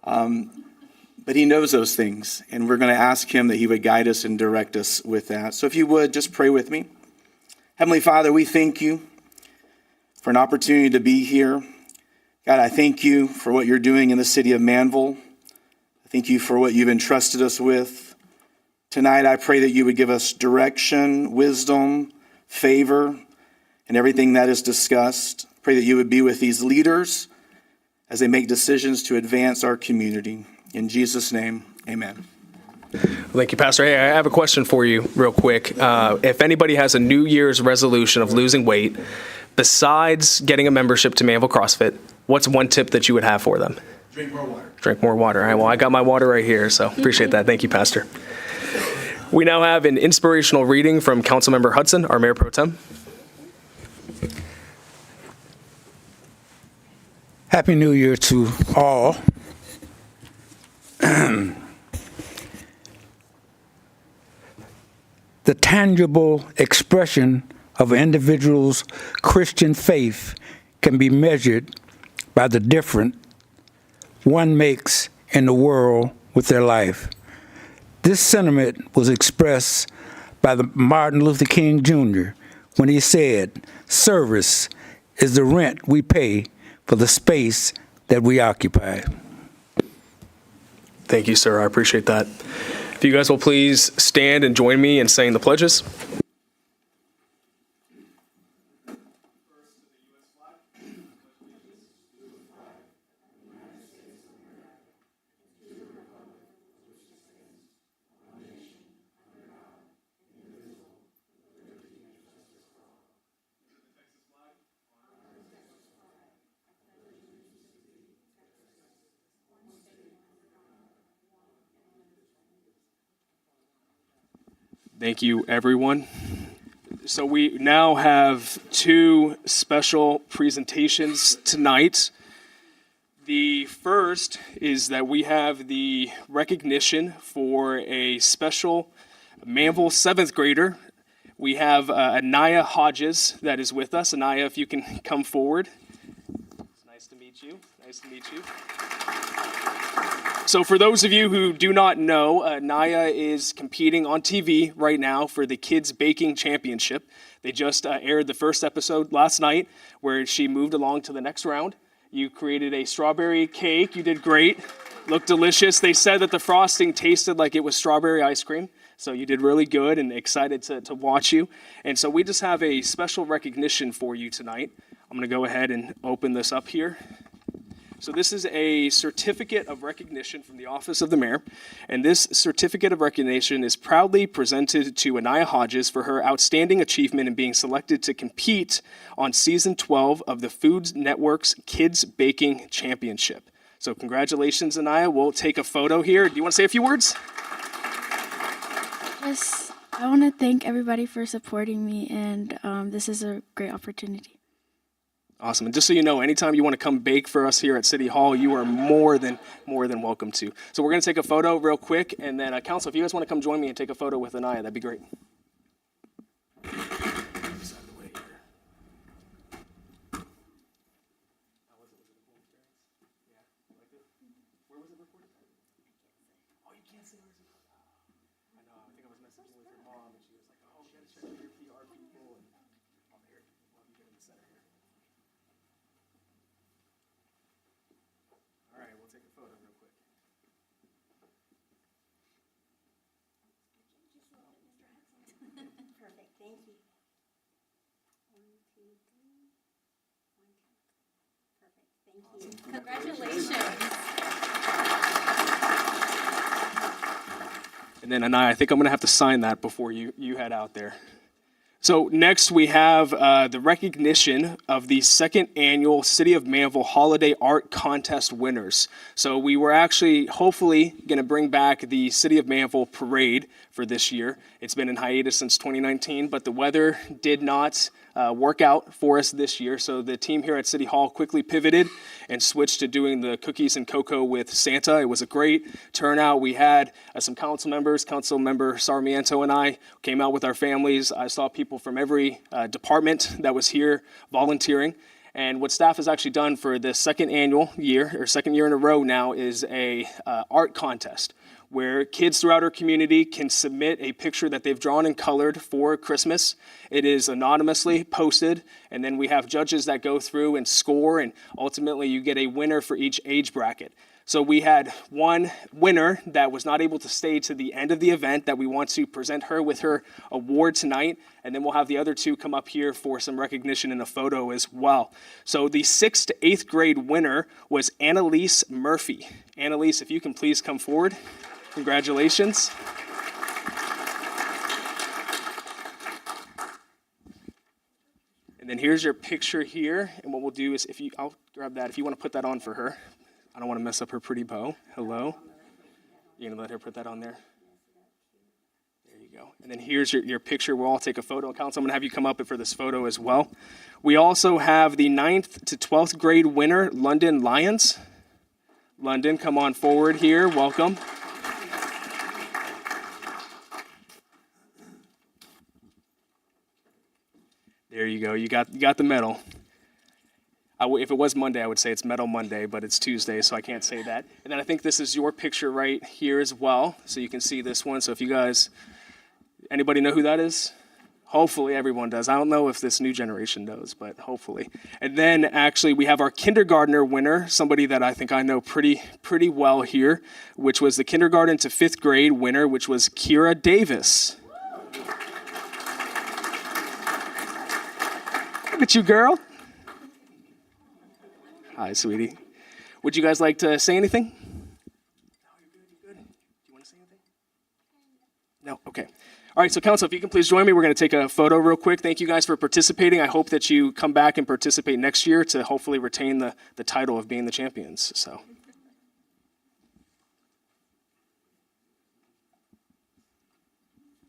But he knows those things, and we're going to ask him that he would guide us and direct us with that. So if you would, just pray with me. Heavenly Father, we thank you for an opportunity to be here. God, I thank you for what you're doing in the city of Manvel. I thank you for what you've entrusted us with. Tonight, I pray that you would give us direction, wisdom, favor, and everything that is discussed. I pray that you would be with these leaders as they make decisions to advance our community. In Jesus' name, amen. Thank you, Pastor. Hey, I have a question for you real quick. If anybody has a New Year's resolution of losing weight, besides getting a membership to Manvel CrossFit, what's one tip that you would have for them? Drink more water. Drink more water. All right, well, I got my water right here, so appreciate that. Thank you, Pastor. We now have an inspirational reading from Councilmember Hudson, our Mayor Pro Tem. Happy New Year to all. The tangible expression of an individual's Christian faith can be measured by the difference one makes in the world with their life. This sentiment was expressed by Martin Luther King Jr. when he said, "Service is the rent we pay for the space that we occupy." Thank you, sir. I appreciate that. If you guys will please stand and join me in saying the pledges. Thank you, everyone. So we now have two special presentations tonight. The first is that we have the recognition for a special Manvel 7th grader. We have Anaya Hodges that is with us. Anaya, if you can come forward. It's nice to meet you. Nice to meet you. So for those of you who do not know, Anaya is competing on TV right now for the Kids Baking Championship. They just aired the first episode last night where she moved along to the next round. You created a strawberry cake. You did great. Looked delicious. They said that the frosting tasted like it was strawberry ice cream. So you did really good, and excited to watch you. And so we just have a special recognition for you tonight. I'm going to go ahead and open this up here. So this is a certificate of recognition from the Office of the Mayor. And this certificate of recognition is proudly presented to Anaya Hodges for her outstanding achievement in being selected to compete on Season 12 of the Food Network's Kids Baking Championship. So congratulations, Anaya. We'll take a photo here. Do you want to say a few words? Yes, I want to thank everybody for supporting me, and this is a great opportunity. Awesome. And just so you know, anytime you want to come bake for us here at City Hall, you are more than welcome to. So we're going to take a photo real quick, and then Council, if you guys want to come join me and take a photo with Anaya, that'd be great. All right, we'll take a photo real quick. Perfect, thank you. 1, 2, 3. 1, 2. Perfect, thank you. Congratulations. And then Anaya, I think I'm going to have to sign that before you head out there. So next we have the recognition of the second annual City of Manvel Holiday Art Contest winners. So we were actually hopefully going to bring back the City of Manvel Parade for this year. It's been in hiatus since 2019, but the weather did not work out for us this year. So the team here at City Hall quickly pivoted and switched to doing the cookies and cocoa with Santa. It was a great turnout. We had some council members, Councilmember Sarmiento and I came out with our families. I saw people from every department that was here volunteering. And what staff has actually done for the second year in a row now is a art contest where kids throughout our community can submit a picture that they've drawn and colored for Christmas. It is anonymously posted, and then we have judges that go through and score, and ultimately you get a winner for each age bracket. So we had one winner that was not able to stay to the end of the event that we want to present her with her award tonight, and then we'll have the other two come up here for some recognition in a photo as well. So the 6th to 8th grade winner was Annalise Murphy. Annalise, if you can please come forward. Congratulations. And then here's your picture here, and what we'll do is I'll grab that if you want to put that on for her. I don't want to mess up her pretty bow. Hello. You're going to let her put that on there? There you go. And then here's your picture. We'll all take a photo. Council, I'm going to have you come up for this photo as well. We also have the 9th to 12th grade winner, London Lyons. London, come on forward here. Welcome. There you go. You got the medal. If it was Monday, I would say it's Medal Monday, but it's Tuesday, so I can't say that. And then I think this is your picture right here as well, so you can see this one. So if you guys, anybody know who that is? Hopefully everyone does. I don't know if this new generation knows, but hopefully. And then actually we have our kindergartner winner, somebody that I think I know pretty well here, which was the kindergarten to 5th grade winner, which was Kira Davis. Look at you, girl. Hi, sweetie. Would you guys like to say anything? No, you're good. Do you want to say anything? No? Okay. All right, so Council, if you can please join me. We're going to take a photo real quick. Thank you guys for participating. I hope that you come back and participate next year to hopefully retain the title of being the champions. So. All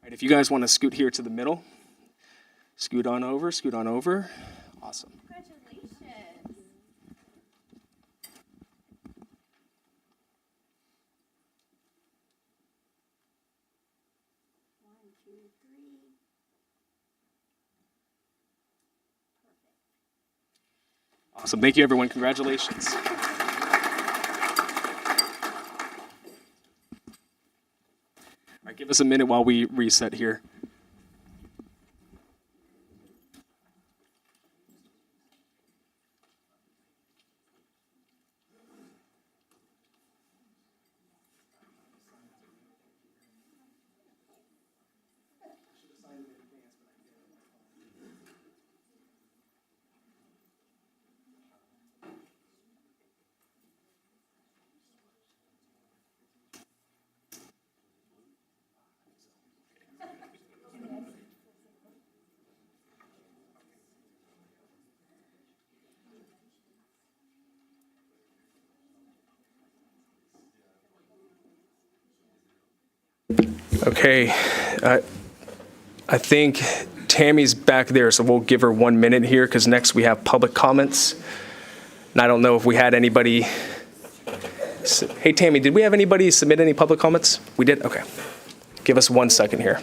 right, right, if you guys want to scoot here to the middle, scoot on over, scoot on over. Awesome. Awesome. Thank you, everyone. Congratulations. All right, give us a minute while we reset here. Okay, I think Tammy's back there, so we'll give her 1 minute here because next we have public comments. And I don't know if we had anybody. Hey, Tammy, did we have anybody submit any public comments? We did? Okay. Give us 1 second here.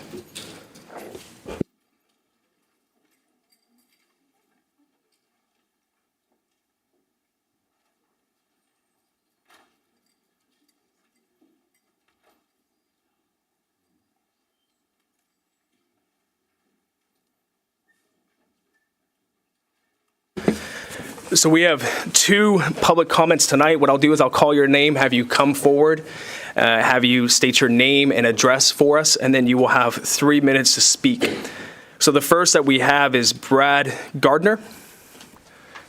So we have 2 public comments tonight. What I'll do is I'll call your name, have you come forward, have you state your name and address for us, and then you will have 3 minutes to speak. So the first that we have is Brad Gardner.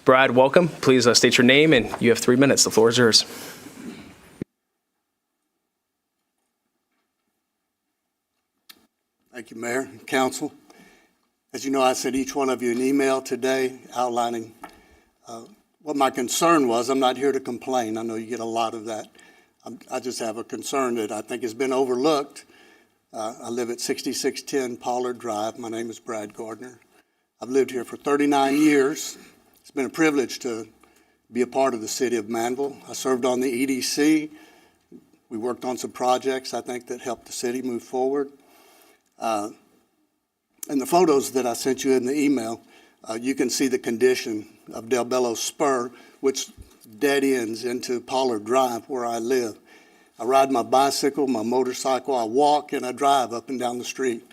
Brad, welcome. Please state your name, and you have 3 minutes. The floor is yours. Thank you, Mayor and Council. As you know, I sent each one of you an email today outlining what my concern was. I'm not here to complain. I know you get a lot of that. I just have a concern that I think has been overlooked. I live at 6610 Pollard Drive. My name is Brad Gardner. I've lived here for 39 years. It's been a privilege to be a part of the city of Manvel. I served on the EDC. We worked on some projects, I think, that helped the city move forward. In the photos that I sent you in the email, you can see the condition of Del Bello Spur, which dead ends into Pollard Drive where I live. I ride my bicycle, my motorcycle, I walk, and I drive up and down the street.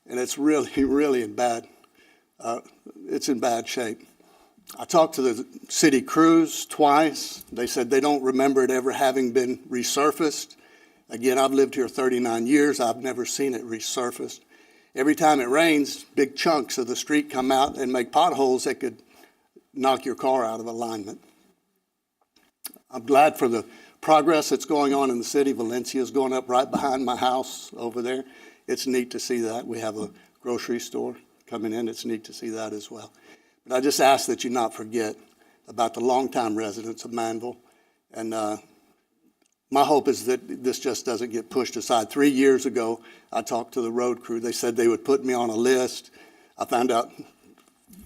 And it's really, really in bad shape. I talked to the city crews twice. They said they don't remember it ever having been resurfaced. Again, I've lived here 39 years. I've never seen it resurfaced. Every time it rains, big chunks of the street come out and make potholes that could knock your car out of alignment. I'm glad for the progress that's going on in the city. Valencia is going up right behind my house over there. It's neat to see that. We have a grocery store coming in. It's neat to see that as well. But I just ask that you not forget about the longtime residents of Manvel. And my hope is that this just doesn't get pushed aside. 3 years ago, I talked to the road crew. They said they would put me on a list. I found out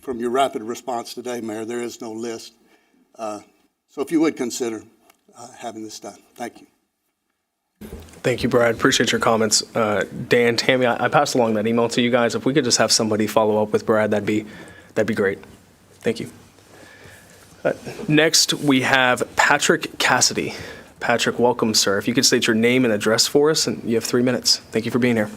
from your rapid response today, Mayor, there is no list. So if you would consider having this done. Thank you. Thank you, Brad. Appreciate your comments. Dan, Tammy, I passed along that email to you guys. If we could just have somebody follow up with Brad, that'd be great. Thank you. Next, we have Patrick Cassidy. Patrick, welcome, sir. If you could state your name and address for us, and you have 3 minutes. Thank you for being here.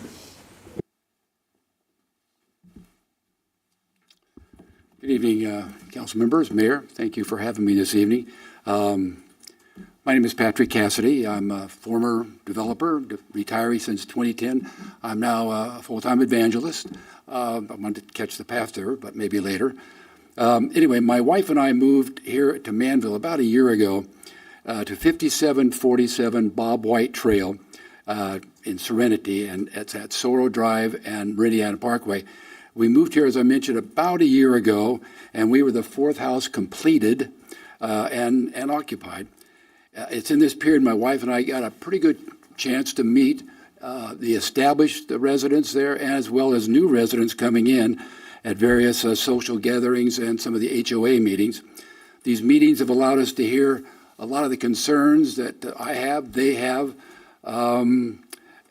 Good evening, council members, Mayor. Thank you for having me this evening. My name is Patrick Cassidy. I'm a former developer, retiree since 2010. I'm now a full-time evangelist. I wanted to catch the path there, but maybe later. Anyway, my wife and I moved here to Manvel about a year ago to 5747 Bob White Trail in Serenity, and it's at Sorrow Drive and Meridiana Parkway. We moved here, as I mentioned, about a year ago, and we were the 4th house completed and occupied. It's in this period my wife and I got a pretty good chance to meet the established residents there, as well as new residents coming in at various social gatherings and some of the HOA meetings. These meetings have allowed us to hear a lot of the concerns that I have, they have, and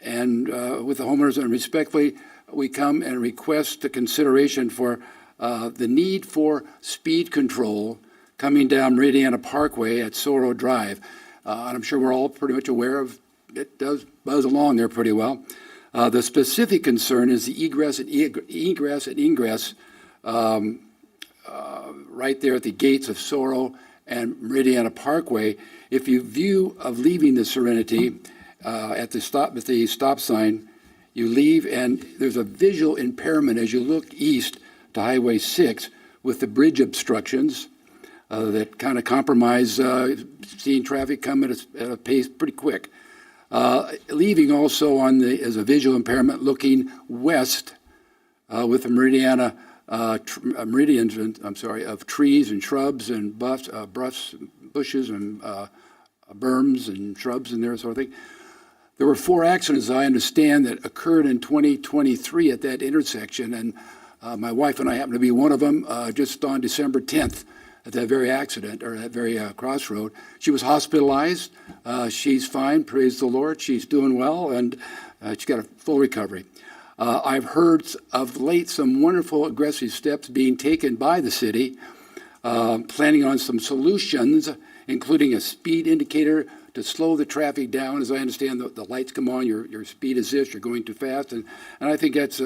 with the homeowners, and respectfully, we come and request the consideration for the need for speed control coming down Meridiana Parkway at Sorrow Drive. And I'm sure we're all pretty much aware of it does buzz along there pretty well. The specific concern is the egress and ingress right there at the gates of Sorrow and Meridiana Parkway. If you view of leaving the Serenity at the stop sign, you leave and there's a visual impairment as you look east to Highway 6 with the bridge obstructions that kind of compromise seeing traffic come at a pace pretty quick. Leaving also as a visual impairment looking west with the meridians of trees and shrubs and bushes and berms and shrubs and there sort of thing. There were 4 accidents, I understand, that occurred in 2023 at that intersection, and my wife and I happened to be one of them just on December 10th at that very accident, or that very crossroad. She was hospitalized. She's fine, praise the Lord. She's doing well, and she's got a full recovery. I've heard of late some wonderful aggressive steps being taken by the city, planning on some solutions, including a speed indicator to slow the traffic down. As I understand, the lights come on, your speed is this, you're going too fast, and I think that's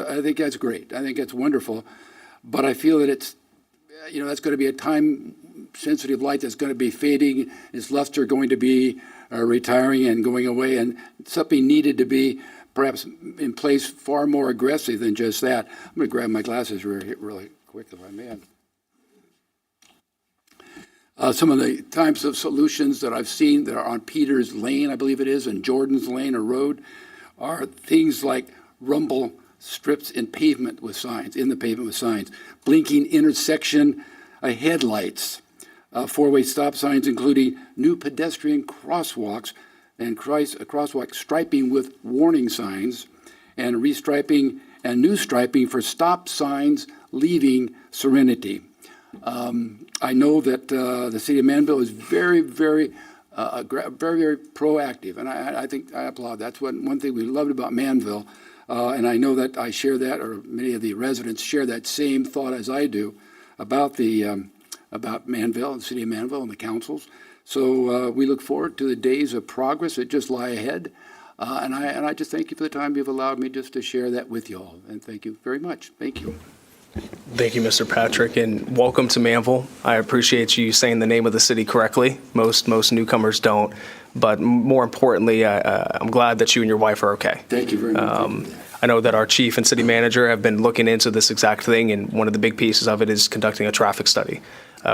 great. I think that's wonderful, but I feel that it's that's going to be a time-sensitive light that's going to be fading. Its luster going to be retiring and going away, and something needed to be perhaps in place far more aggressive than just that. I'm going to grab my glasses really quick if I may. Some of the types of solutions that I've seen that are on Peters Lane, I believe it is, and Jordan's Lane, a road, are things like rumble strips in the pavement with signs, blinking intersection headlights, 4-way stop signs, including new pedestrian crosswalks and crosswalk striping with warning signs, and restriping and new striping for stop signs leaving Serenity. I know that the city of Manvel is very, very proactive, and I think I applaud. That's one thing we loved about Manvel, and I know that I share that, or many of the residents share that same thought as I do about about Manvel, the city of Manvel, and the councils. So we look forward to the days of progress that just lie ahead, and I just thank you for the time you've allowed me just to share that with you all, and thank you very much. Thank you. Thank you, Mr. Patrick, and welcome to Manvel. I appreciate you saying the name of the city correctly. Most newcomers don't, but more importantly, I'm glad that you and your wife are okay. Thank you very much. I know that our chief and city manager have been looking into this exact thing, and one of the big pieces of it is conducting a traffic study.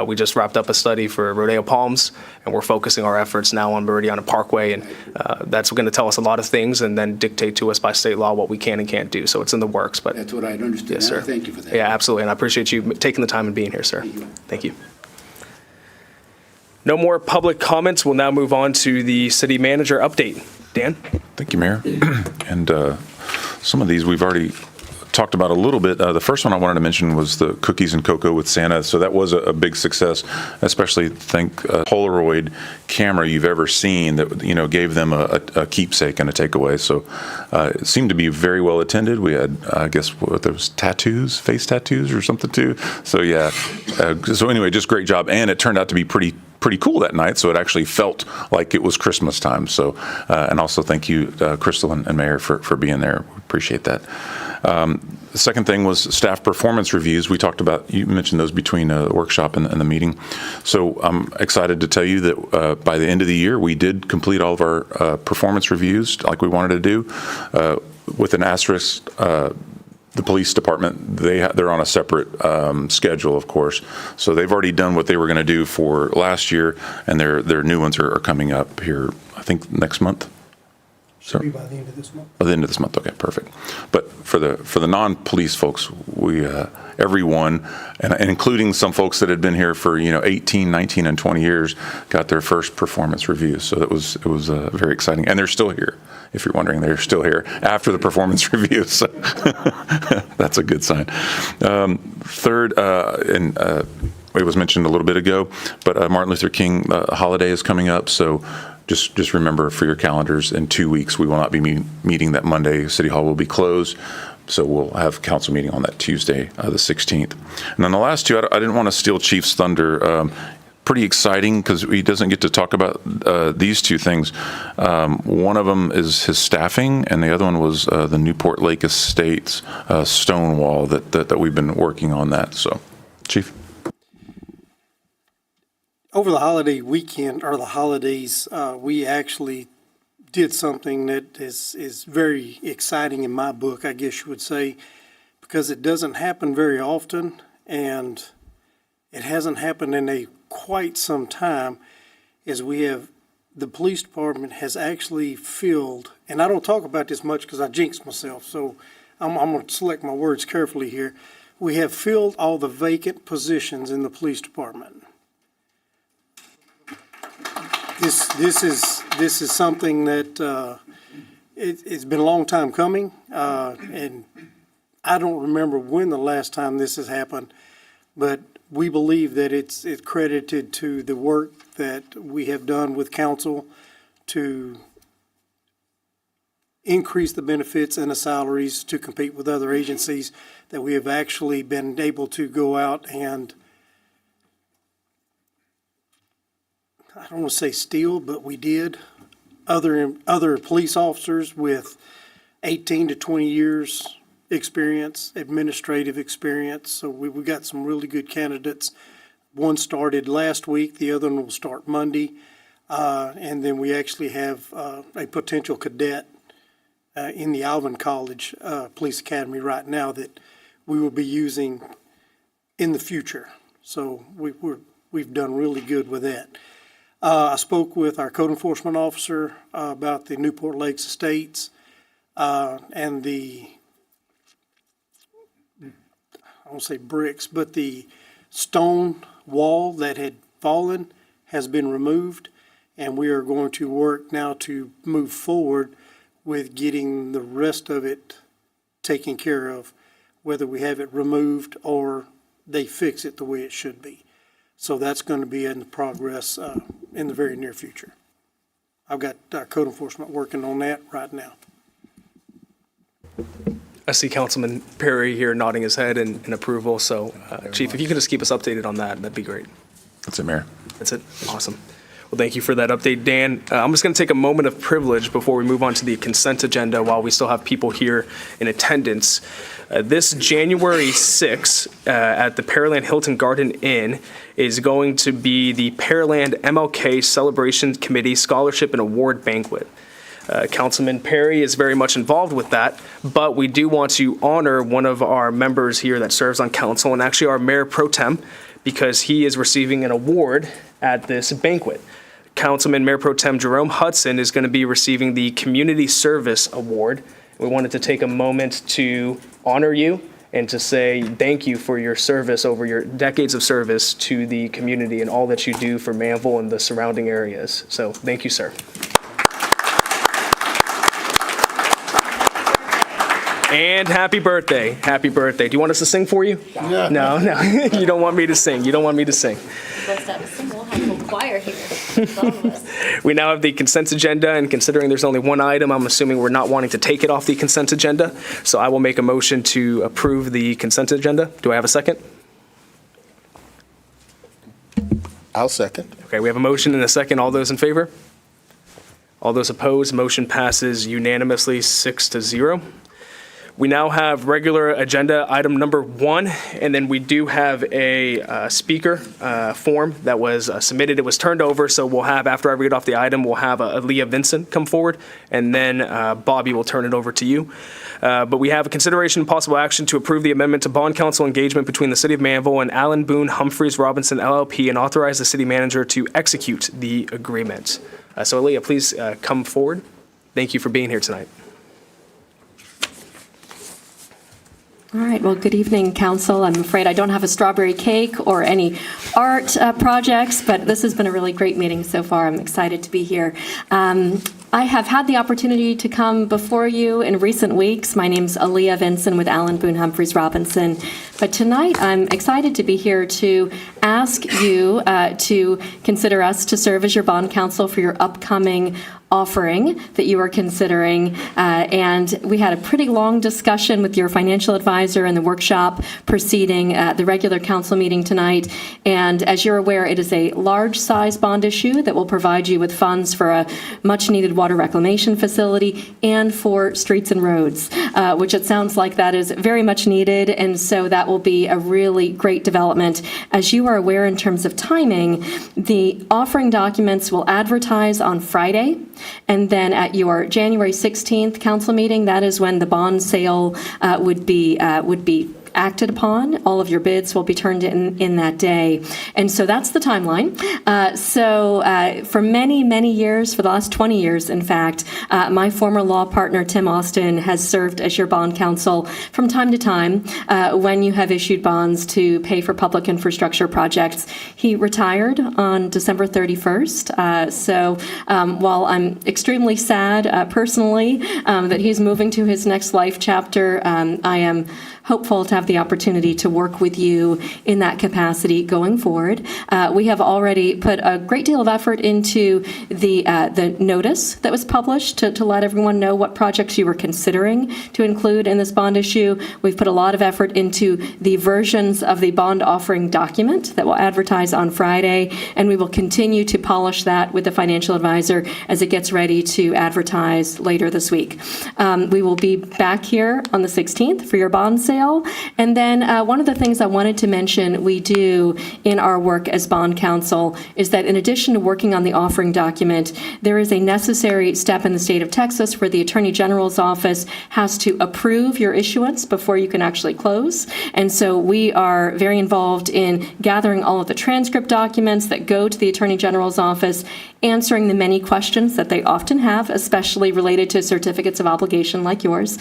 We just wrapped up a study for Rodeo Palms, and we're focusing our efforts now on Meridiana Parkway, and that's going to tell us a lot of things and then dictate to us by state law what we can and can't do. So it's in the works. But that's what I understood. Yes, sir. Thank you for that. Yeah, absolutely, and I appreciate you taking the time and being here, sir. Thank you. No more public comments. We'll now move on to the city manager update. Dan? Thank you, Mayor. And some of these we've already talked about a little bit. The first one I wanted to mention was the cookies and cocoa with Santa. So that was a big success, especially think a Polaroid camera you've ever seen that gave them a keepsake and a takeaway. So it seemed to be very well attended. We had, I guess, there was face tattoos or something too. So yeah. So anyway, just great job, and it turned out to be pretty cool that night, so it actually felt like it was Christmas time. So, and also thank you, Crystal and Mayor, for being there. We appreciate that. The second thing was staff performance reviews. You mentioned those between the workshop and the meeting. So I'm excited to tell you that by the end of the year, we did complete all of our performance reviews like we wanted to do, with an asterisk. The police department, they're on a separate schedule, of course. So they've already done what they were going to do for last year, and their new ones are coming up here, I think, next month. Should be by the end of this month. By the end of this month, okay, perfect. But for the non-police folks, we everyone, and including some folks that had been here for 18, 19, and 20 years, got their first performance review. So it was very exciting, and they're still here. if you're wondering, they're still here after the performance review. So that's a good sign. Third, it was mentioned a little bit ago, but Martin Luther King holiday is coming up. So just remember for your calendars, in 2 weeks, we will not be meeting that Monday. City Hall will be closed. So we'll have council meeting on that Tuesday, the 16th. And then the last two, I didn't want to steal Chief's thunder. Pretty exciting because he doesn't get to talk about these two things. One of them is his staffing, and the other one was the Newport Lake Estates stone wall that we've been working on that. So, Chief. Over the holiday weekend, or the holidays, we actually did something that is very exciting in my book, I guess you would say, because it doesn't happen very often, and it hasn't happened in quite some time, is the police department has actually filled, and I don't talk about this much because I jinxed myself, so I'm going to select my words carefully here. We have filled all the vacant positions in the police department. This is something that it's been a long time coming, and I don't remember when the last time this has happened, but we believe that it's credited to the work that we have done with council to increase the benefits and the salaries to compete with other agencies, that we have actually been able to go out and, I don't want to say steal, but we did. Other police officers with 18 to 20 years experience, administrative experience. So we got some really good candidates. One started last week, the other one will start Monday. And then we actually have a potential cadet in the Alvin College Police Academy right now that we will be using in the future. So we've done really good with that. I spoke with our code enforcement officer about the Newport Lakes Estates and I won't say bricks, but the stone wall that had fallen has been removed, and we are going to work now to move forward with getting the rest of it taken care of, whether we have it removed or they fix it the way it should be. So that's going to be in progress in the very near future. I've got code enforcement working on that right now. I see Councilman Perry here nodding his head in approval. So, Chief, if you could just keep us updated on that, that'd be great. That's it, Mayor. That's it. Awesome. Well, thank you for that update, Dan. I'm just going to take a moment of privilege before we move on to the consent agenda while we still have people here in attendance. This January 6th at the Pearland Hilton Garden Inn is going to be the Pearland MLK Celebration Committee Scholarship and Award Banquet. Councilman Perry is very much involved with that, but we do want to honor one of our members here that serves on council, and actually our Mayor Pro Tem, because he is receiving an award at this banquet. Councilman Mayor Pro Tem Jerome Hudson is going to be receiving the Community Service Award. We wanted to take a moment to honor you and to say thank you for your service over your decades of service to the community and all that you do for Manvel and the surrounding areas. So thank you, sir. And happy birthday. Happy birthday. Do you want us to sing for you? Yeah. No. You don't want me to sing. You don't want me to sing. We'll have a little choir here. All of us. We now have the consent agenda, and considering there's only one item, I'm assuming we're not wanting to take it off the consent agenda. So I will make a motion to approve the consent agenda. Do I have a second? I'll second. Okay, we have a motion and a second. All those in favor? All those opposed? Motion passes unanimously 6-0. We now have regular agenda item number 1, and then we do have a speaker form that was submitted. It was turned over, so we'll have, after I read off the item, we'll have Leah Vincent come forward, and then Bobby will turn it over to you. But we have a consideration and possible action to approve the amendment to bond council engagement between the City of Manvel and Allen Boone Humphreys Robinson LLP and authorize the city manager to execute the agreement. So Leah, please come forward. Thank you for being here tonight. All right, well, good evening, Council. I'm afraid I don't have a strawberry cake or any art projects, but this has been a really great meeting so far. I'm excited to be here. I have had the opportunity to come before you in recent weeks. My name's Aaliyah Vinson with Allen Boone Humphreys Robinson. But tonight I'm excited to be here to ask you to consider us to serve as your bond counsel for your upcoming offering that you are considering. And we had a pretty long discussion with your financial advisor in the workshop preceding the regular council meeting tonight. And as you're aware, it is a large size bond issue that will provide you with funds for a much needed water reclamation facility and for streets and roads, which it sounds like that is very much needed. And so that will be a really great development. As you are aware, in terms of timing, the offering documents will advertise on Friday. And then at your January 16th council meeting, that is when the bond sale would be acted upon. All of your bids will be turned in that day. And so that's the timeline. So for many, many years, for the last 20 years, in fact, my former law partner, Tim Austin, has served as your bond counsel from time to time when you have issued bonds to pay for public infrastructure projects. He retired on December 31st. So while I'm extremely sad personally that he's moving to his next life chapter, I am hopeful to have the opportunity to work with you in that capacity going forward. We have already put a great deal of effort into the notice that was published to let everyone know what projects you were considering to include in this bond issue. We've put a lot of effort into the versions of the bond offering document that will advertise on Friday, and we will continue to polish that with the financial advisor as it gets ready to advertise later this week. We will be back here on the 16th for your bond sale. And then one of the things I wanted to mention we do in our work as bond counsel is that in addition to working on the offering document, there is a necessary step in the state of Texas where the Attorney General's office has to approve your issuance before you can actually close. And so we are very involved in gathering all of the transcript documents that go to the Attorney General's office, answering the many questions that they often have, especially related to certificates of obligation like yours,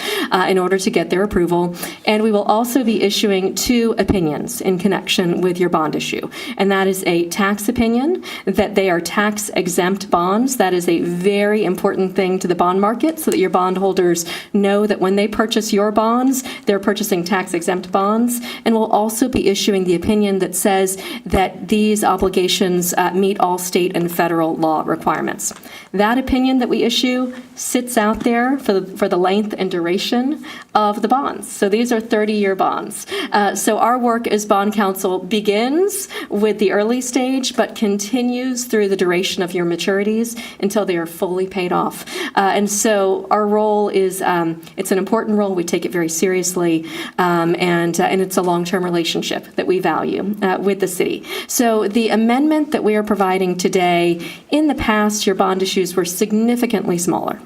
in order to get their approval. And we will also be issuing 2 opinions in connection with your bond issue. And that is a tax opinion, that they are tax-exempt bonds. That is a very important thing to the bond market so that your bondholders know that when they purchase your bonds, they're purchasing tax-exempt bonds. And we'll also be issuing the opinion that says that these obligations meet all state and federal law requirements. That opinion that we issue sits out there for the length and duration of the bonds. So these are 30-year bonds. So our work as bond counsel begins with the early stage, but continues through the duration of your maturities until they are fully paid off. And so our role is, it's an important role. We take it very seriously, and it's a long-term relationship that we value with the city. So the amendment that we are providing today, in the past, your bond issues were significantly smaller.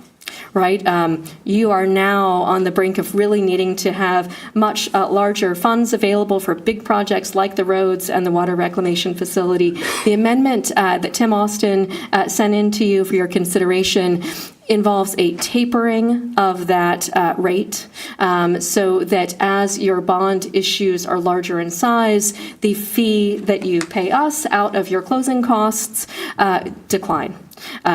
Right? You are now on the brink of really needing to have much larger funds available for big projects like the roads and the water reclamation facility. The amendment that Tim Austin sent in to you for your consideration involves a tapering of that rate so that as your bond issues are larger in size, the fee that you pay us out of your closing costs decline.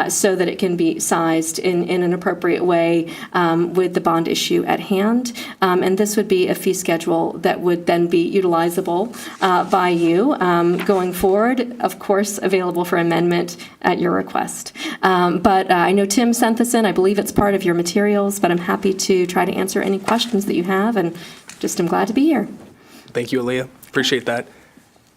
So that it can be sized in an appropriate way with the bond issue at hand. And this would be a fee schedule that would then be utilizable by you going forward, of course, available for amendment at your request. But I know Tim sent this in. I believe it's part of your materials, but I'm happy to try to answer any questions that you have, and just I'm glad to be here. Thank you, Aaliyah. Appreciate that.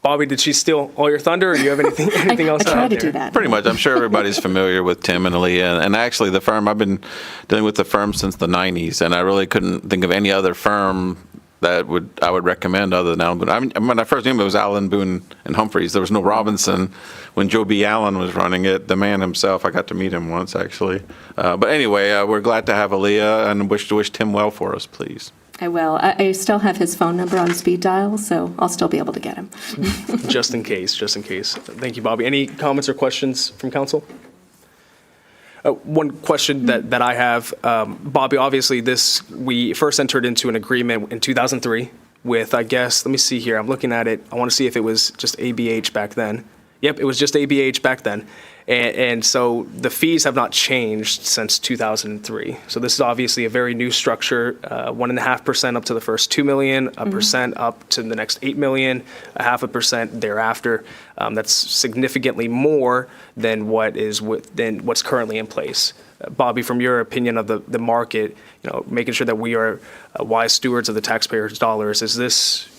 Bobby, did she steal all your thunder, or do you have anything else I to try add to there? do that. Pretty much. I'm sure everybody's familiar with Tim and Aaliyah. And actually, the firm, I've been dealing with the firm since the 90s, and I really couldn't think of any other firm that I would recommend other than Allen Boone. I mean, when I first knew him, it was Allen Boone and Humphreys. There was no Robinson. When Joe B. Allen was running it, the man himself, I got to meet him once, actually. But anyway, we're glad to have Aaliyah and wish Tim well for us, please. I will. I still have his phone number on speed dial, so I'll still be able to get him. Just in case. Thank you, Bobby. Any comments or questions from council? One question that I have, Bobby, obviously we first entered into an agreement in 2003 with, I guess, let me see here. I'm looking at it. I want to see if it was just ABH back then. Yep, it was just ABH back then. And so the fees have not changed since 2003. So this is obviously a very new structure, 1.5% up to the first 2 million, a percent up to the next 8 million, 0.5% thereafter. That's significantly more than what's currently in place. Bobby, from your opinion of the market, making sure that we are wise stewards of the taxpayers' dollars, is this,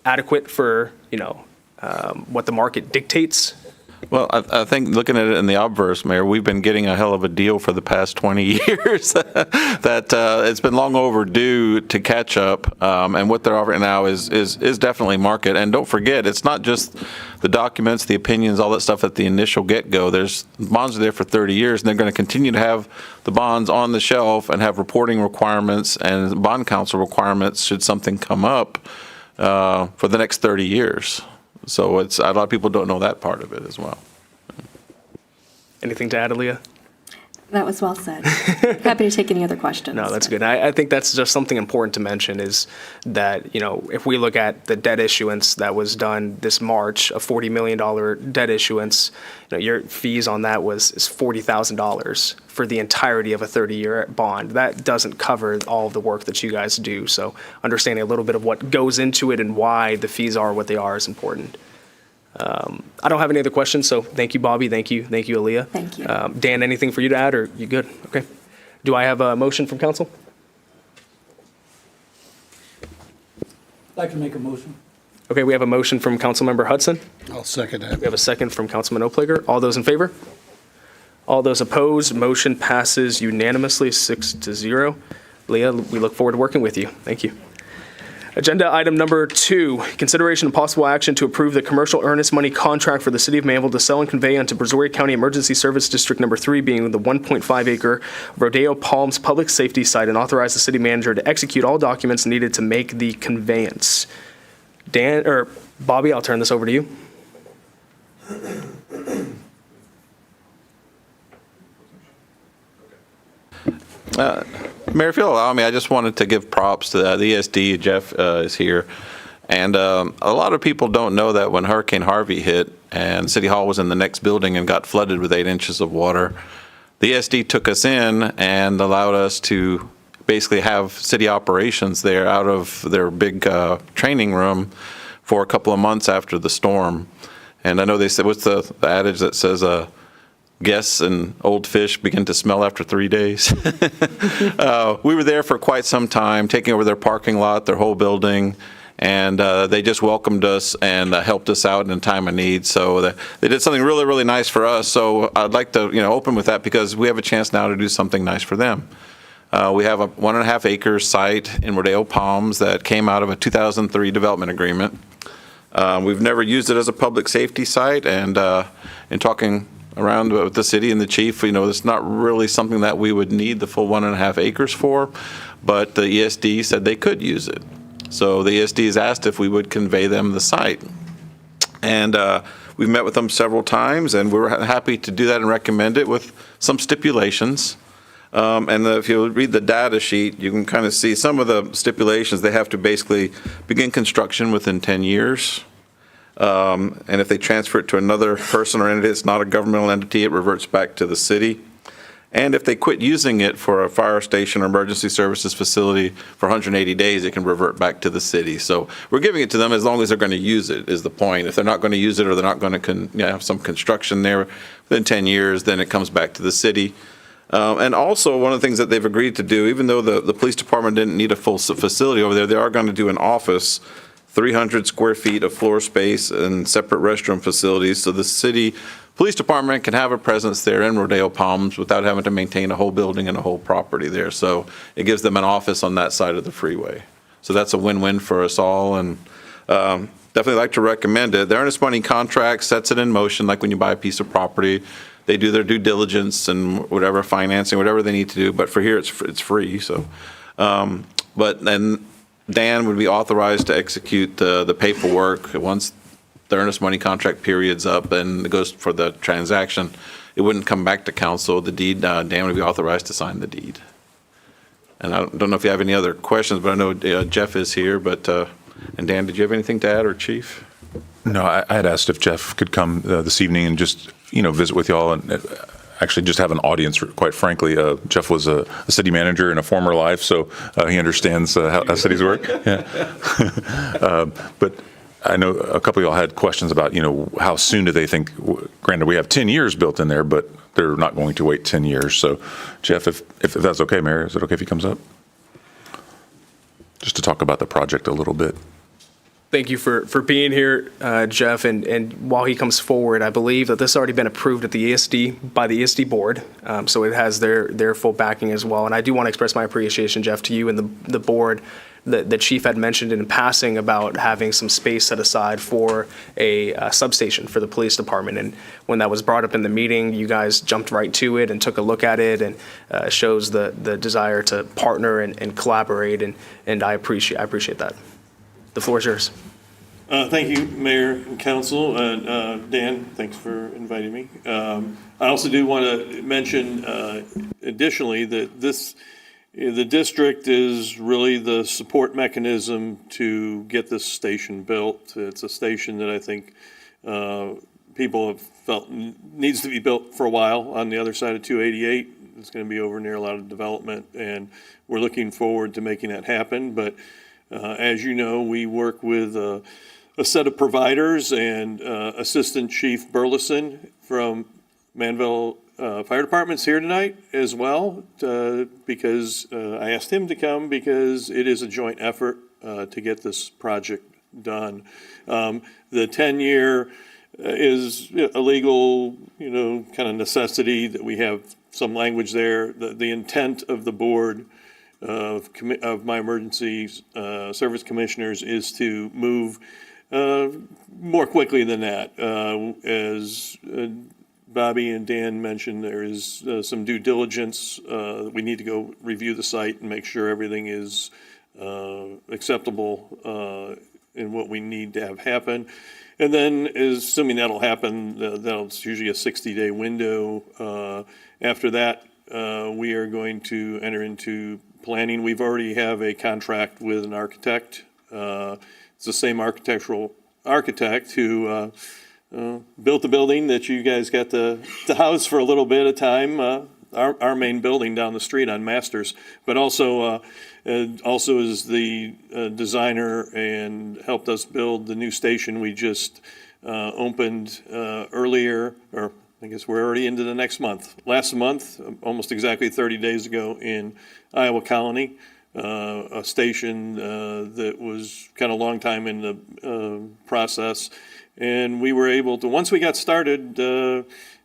adequate for, what the market dictates? Well, I think looking at it in the obverse, Mayor, we've been getting a hell of a deal for the past 20 years that it's been long overdue to catch up. And what they're offering now is definitely market. And don't forget, it's not just the documents, the opinions, all that stuff at the initial get-go. There's bonds are there for 30 years, and they're going to continue to have the bonds on the shelf and have reporting requirements and bond counsel requirements should something come up for the next 30 years. So a lot of people don't know that part of it as well. Anything to add, Aaliyah? That was well said. Happy to take any other questions. No, that's good. I think that's just something important to mention is that, if we look at the debt issuance that was done this March, a $40 million debt issuance, your fees on that is $40,000 for the entirety of a 30-year bond. That doesn't cover all of the work that you guys do. So understanding a little bit of what goes into it and why the fees are what they are is important. I don't have any other questions, so thank you, Bobby. Thank you, Aaliyah. Thank you. Dan, anything for you to add, or you good? Okay. Do I have a motion from council? I'd like to make a motion. Okay, we have a motion from Councilmember Hudson. I'll second that. We have a second from Councilman Oplager. All those in favor? All those opposed? Motion passes unanimously, 6-0. Leah, we look forward to working with you. Thank you. Agenda item number 2, consideration and possible action to approve the commercial earnest money contract for the City of Manvel to sell and convey onto Brazoria County Emergency Service District number 3, being the 1.5-acre Rodeo Palms Public Safety Site, and authorize the city manager to execute all documents needed to make the conveyance. Bobby, I'll turn this over to you. Mayor, if you'll allow me, I just wanted to give props to the ESD. Jeff is here. And a lot of people don't know that when Hurricane Harvey hit and City Hall was in the next building and got flooded with 8 inches of water, the ESD took us in and allowed us to basically have city operations there out of their big training room for a couple of months after the storm. And I know they said, what's the adage that says, guests and old fish begin to smell after 3 days. We were there for quite some time, taking over their parking lot, their whole building, and they just welcomed us and helped us out in a time of need. So they did something really, really nice for us. So I'd like to open with that because we have a chance now to do something nice for them. We have a 1.5-acre site in Rodeo Palms that came out of a 2003 development agreement. We've never used it as a public safety site, and in talking around with the city and the chief, it's not really something that we would need the full 1.5 acres for, but the ESD said they could use it. So the ESD has asked if we would convey them the site. And we've met with them several times, and we're happy to do that and recommend it with some stipulations. And if you read the data sheet, you can kind of see some of the stipulations. They have to basically begin construction within 10 years. And if they transfer it to another person or entity, it's not a governmental entity, it reverts back to the city. And if they quit using it for a fire station or emergency services facility for 180 days, it can revert back to the city. So we're giving it to them as long as they're going to use it, is the point. If they're not going to use it or they're not going to have some construction there within 10 years, then it comes back to the city. And also, one of the things that they've agreed to do, even though the police department didn't need a full facility over there, they are going to do an office, 300 square feet of floor space and separate restroom facilities, so the city police department can have a presence there in Rodeo Palms without having to maintain a whole building and a whole property there. So it gives them an office on that side of the freeway. So that's a win-win for us all, and definitely like to recommend it. The earnest money contract sets it in motion, like when you buy a piece of property. They do their due diligence and whatever financing, whatever they need to do. But for here, it's free. So, but then Dan would be authorized to execute the paperwork once the earnest money contract period's up and it goes for the transaction. It wouldn't come back to council. The deed, Dan would be authorized to sign the deed. And I don't know if you have any other questions, but I know Jeff is here. But and Dan, did you have anything to add, or Chief? No, I had asked if Jeff could come this evening and just, visit with y'all and actually just have an audience, quite frankly. Jeff was a city manager in a former life, so he understands how cities work. Yeah. But I know a couple of y'all had questions about, how soon do they think, granted, we have 10 years built in there, but they're not going to wait 10 years. So, Jeff, if that's okay, Mayor, is it okay if he comes up? Just to talk about the project a little bit. Thank you for being here, Jeff. And while he comes forward, I believe that this has already been approved at the ESD by the ESD board, so it has their full backing as well. And I do want to express my appreciation, Jeff, to you and the board. The chief had mentioned in passing about having some space set aside for a substation for the police department. And when that was brought up in the meeting, you guys jumped right to it and took a look at it, and shows the desire to partner and collaborate. And I appreciate that. The floor is yours. Thank you, Mayor and Council. Dan, thanks for inviting me. I also do want to mention additionally that the district is really the support mechanism to get this station built. It's a station that I think people have felt needs to be built for a while on the other side of 288. It's going to be over near a lot of development, and we're looking forward to making that happen. But as you know, we work with a set of providers, and Assistant Chief Burleson from Manvel Fire Department's here tonight as well, because I asked him to come because it is a joint effort to get this project done. The 10-year is a legal, kind of necessity that we have some language there. The intent of the board of my emergency service commissioners is to move more quickly than that. As Bobby and Dan mentioned, there is some due diligence. We need to go review the site and make sure everything is acceptable in what we need to have happen. And then, assuming that'll happen, that's usually a 60-day window. After that, we are going to enter into planning. We've already have a contract with an architect. It's the same architectural architect who built the building that you guys got the house for a little bit of time. Our main building down the street on Masters, but also is the designer and helped us build the new station we just opened earlier, or I guess we're already into the next month. Last month, almost exactly 30 days ago in Iowa Colony, a station that was kind of a long time in the process. And we were able to, once we got started,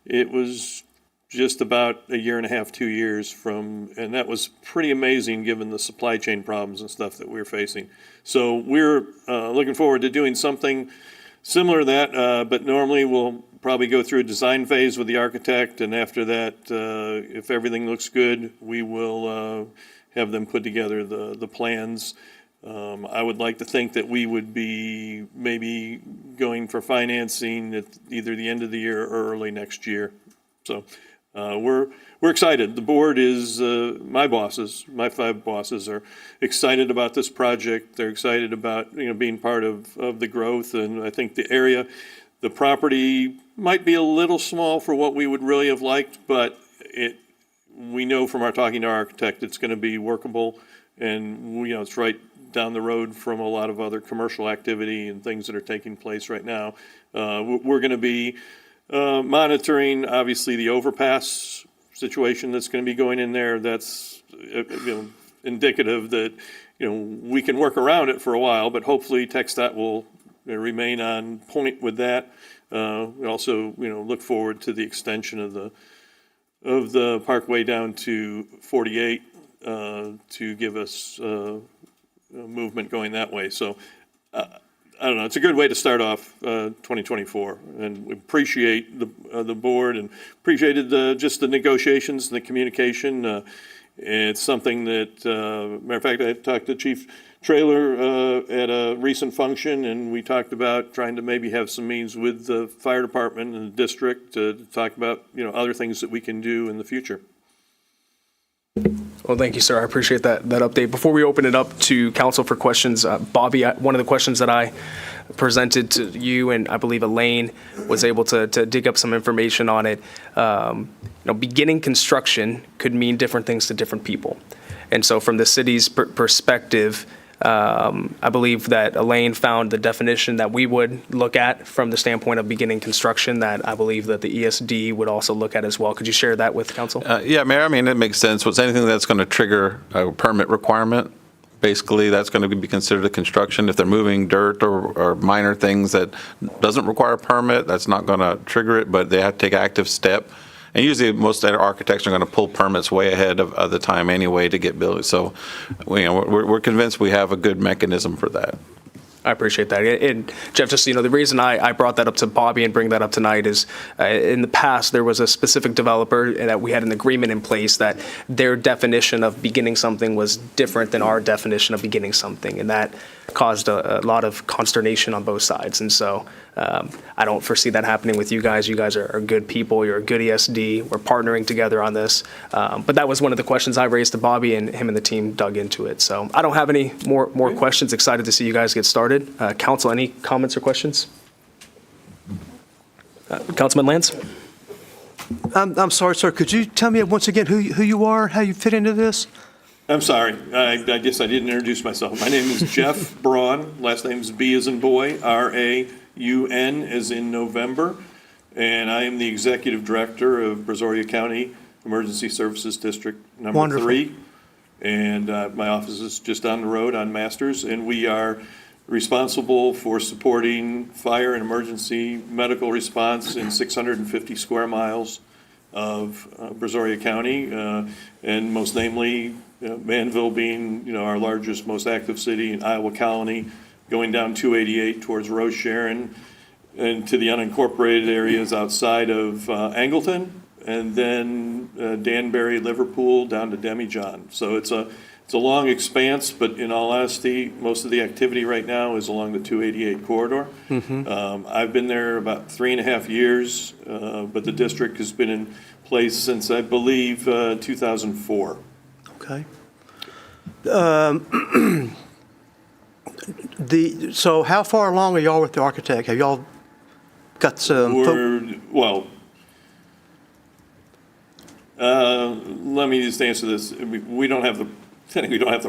it was just about a year and a half, 2 years from, and that was pretty amazing given the supply chain problems and stuff that we were facing. So we're looking forward to doing something similar to that, but normally we'll probably go through a design phase with the architect, and after that, if everything looks good, we will have them put together the plans. I would like to think that we would be maybe going for financing at either the end of the year or early next year. So we're excited. The board is, my 5 bosses are excited about this project. They're excited about being part of the growth, and I think the area, the property might be a little small for what we would really have liked, but we know from our talking to our architect it's going to be workable, and it's right down the road from a lot of other commercial activity and things that are taking place right now. We're going to be monitoring, obviously, the overpass situation that's going to be going in there. That's indicative that we can work around it for a while, but hopefully TxDOT will remain on point with that. We also look forward to the extension of the parkway down to 48 to give us movement going that way. So I don't know, it's a good way to start off 2024, and we appreciate the board and appreciated just the negotiations and the communication. It's something that, matter of fact, I talked to Chief Traylor at a recent function, and we talked about trying to maybe have some meetings with the fire department and the district to talk about other things that we can do in the future. Well, thank you, sir. I appreciate that update. Before we open it up to council for questions, Bobby, one of the questions that I presented to you, and I believe Elaine was able to dig up some information on it. Beginning construction could mean different things to different people. And so from the city's perspective, I believe that Elaine found the definition that we would look at from the standpoint of beginning construction that I believe that the ESD would also look at as well. Could you share that with council? Yeah, Mayor, I mean, it makes sense. What's anything that's going to trigger a permit requirement, basically, that's going to be considered a construction. If they're moving dirt or minor things that doesn't require a permit, that's not going to trigger it, but they have to take active step. And usually, most architects are going to pull permits way ahead of the time anyway to get built. So, we're convinced we have a good mechanism for that. I appreciate that. And Jeff, just the reason I brought that up to Bobby and bring that up tonight is in the past there was a specific developer that we had an agreement in place that their definition of beginning something was different than our definition of beginning something, and that caused a lot of consternation on both sides. And so I don't foresee that happening with you guys. You guys are good people. You're a good ESD. We're partnering together on this. But that was one of the questions I raised to Bobby, and him and the team dug into it. So I don't have any more questions. Excited to see you guys get started. Council, any comments or questions? Councilman Lance? I'm sorry, sir. Could you tell me once again who you are, how you fit into this? I'm sorry. I guess I didn't introduce myself. My name is Jeff Braun. Last name is B as in boy, R-A-U-N as in November. And I am the Executive Director of Brazoria County Emergency Services District number Wonderful. 3. And my office is just down the road on Masters. And we are responsible for supporting fire and emergency medical response in 650 square miles of Brazoria County, and most namely Manvel being our largest, most active city in Iowa Colony, going down 288 towards Rose Sharon and to the unincorporated areas outside of Angleton, and then Danbury, Liverpool, down to Demijohn. So it's a long expanse, but in all honesty, most of the activity right now is along the 288 corridor. Mm-hmm. I've been there about 3.5 years, but the district has been in place since, I believe, 2004. Okay. So how far along are y'all with the architect? Have y'all got some? Let me just answer this. We don't have the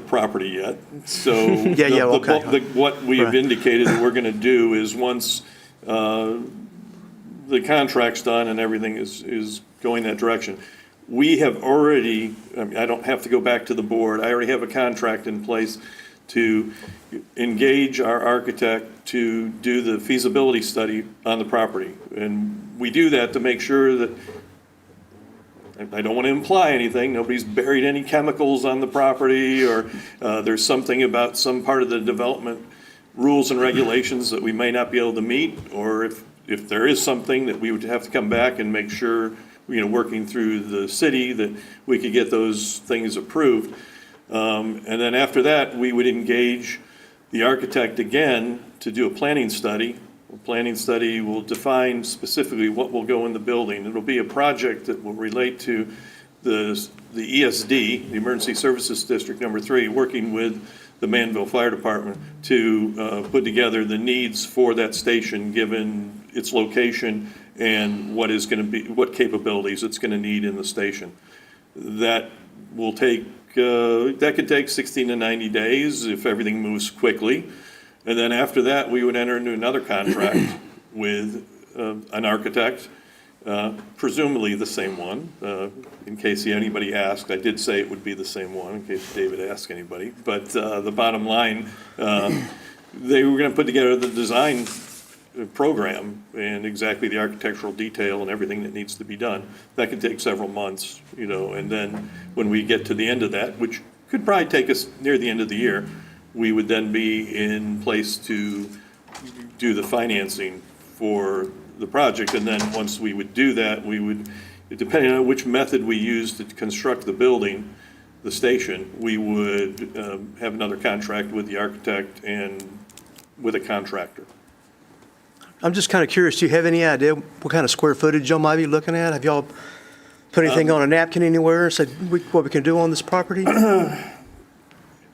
property yet. So okay. What we've Right. indicated that we're going to do is once the contract's done and everything is going that direction, we have already, I don't have to go back to the board, I already have a contract in place to engage our architect to do the feasibility study on the property. And we do that to make sure that, I don't want to imply anything, nobody's buried any chemicals on the property, or there's something about some part of the development rules and regulations that we may not be able to meet, or if there is something that we would have to come back and make sure, working through the city, that we could get those things approved. And then after that, we would engage the architect again to do a planning study. A planning study will define specifically what will go in the building. It'll be a project that will relate to the ESD, the Emergency Services District number 3, working with the Manvel Fire Department to put together the needs for that station given its location and what capabilities it's going to need in the station. That will take, that could take 60 to 90 days if everything moves quickly. And then after that, we would enter into another contract with an architect, presumably the same one. In case anybody asked, I did say it would be the same one, in case David asked anybody. But the bottom line, they were going to put together the design program and exactly the architectural detail and everything that needs to be done. That could take several months, and then when we get to the end of that, which could probably take us near the end of the year, we would then be in place to do the financing for the project. And then once we would do that, we would, depending on which method we use to construct the building, the station, we would have another contract with the architect and with a contractor. I'm just kind of curious, do you have any idea what kind of square footage y'all might be looking at? Have y'all put anything on a napkin anywhere and said what we can do on this property?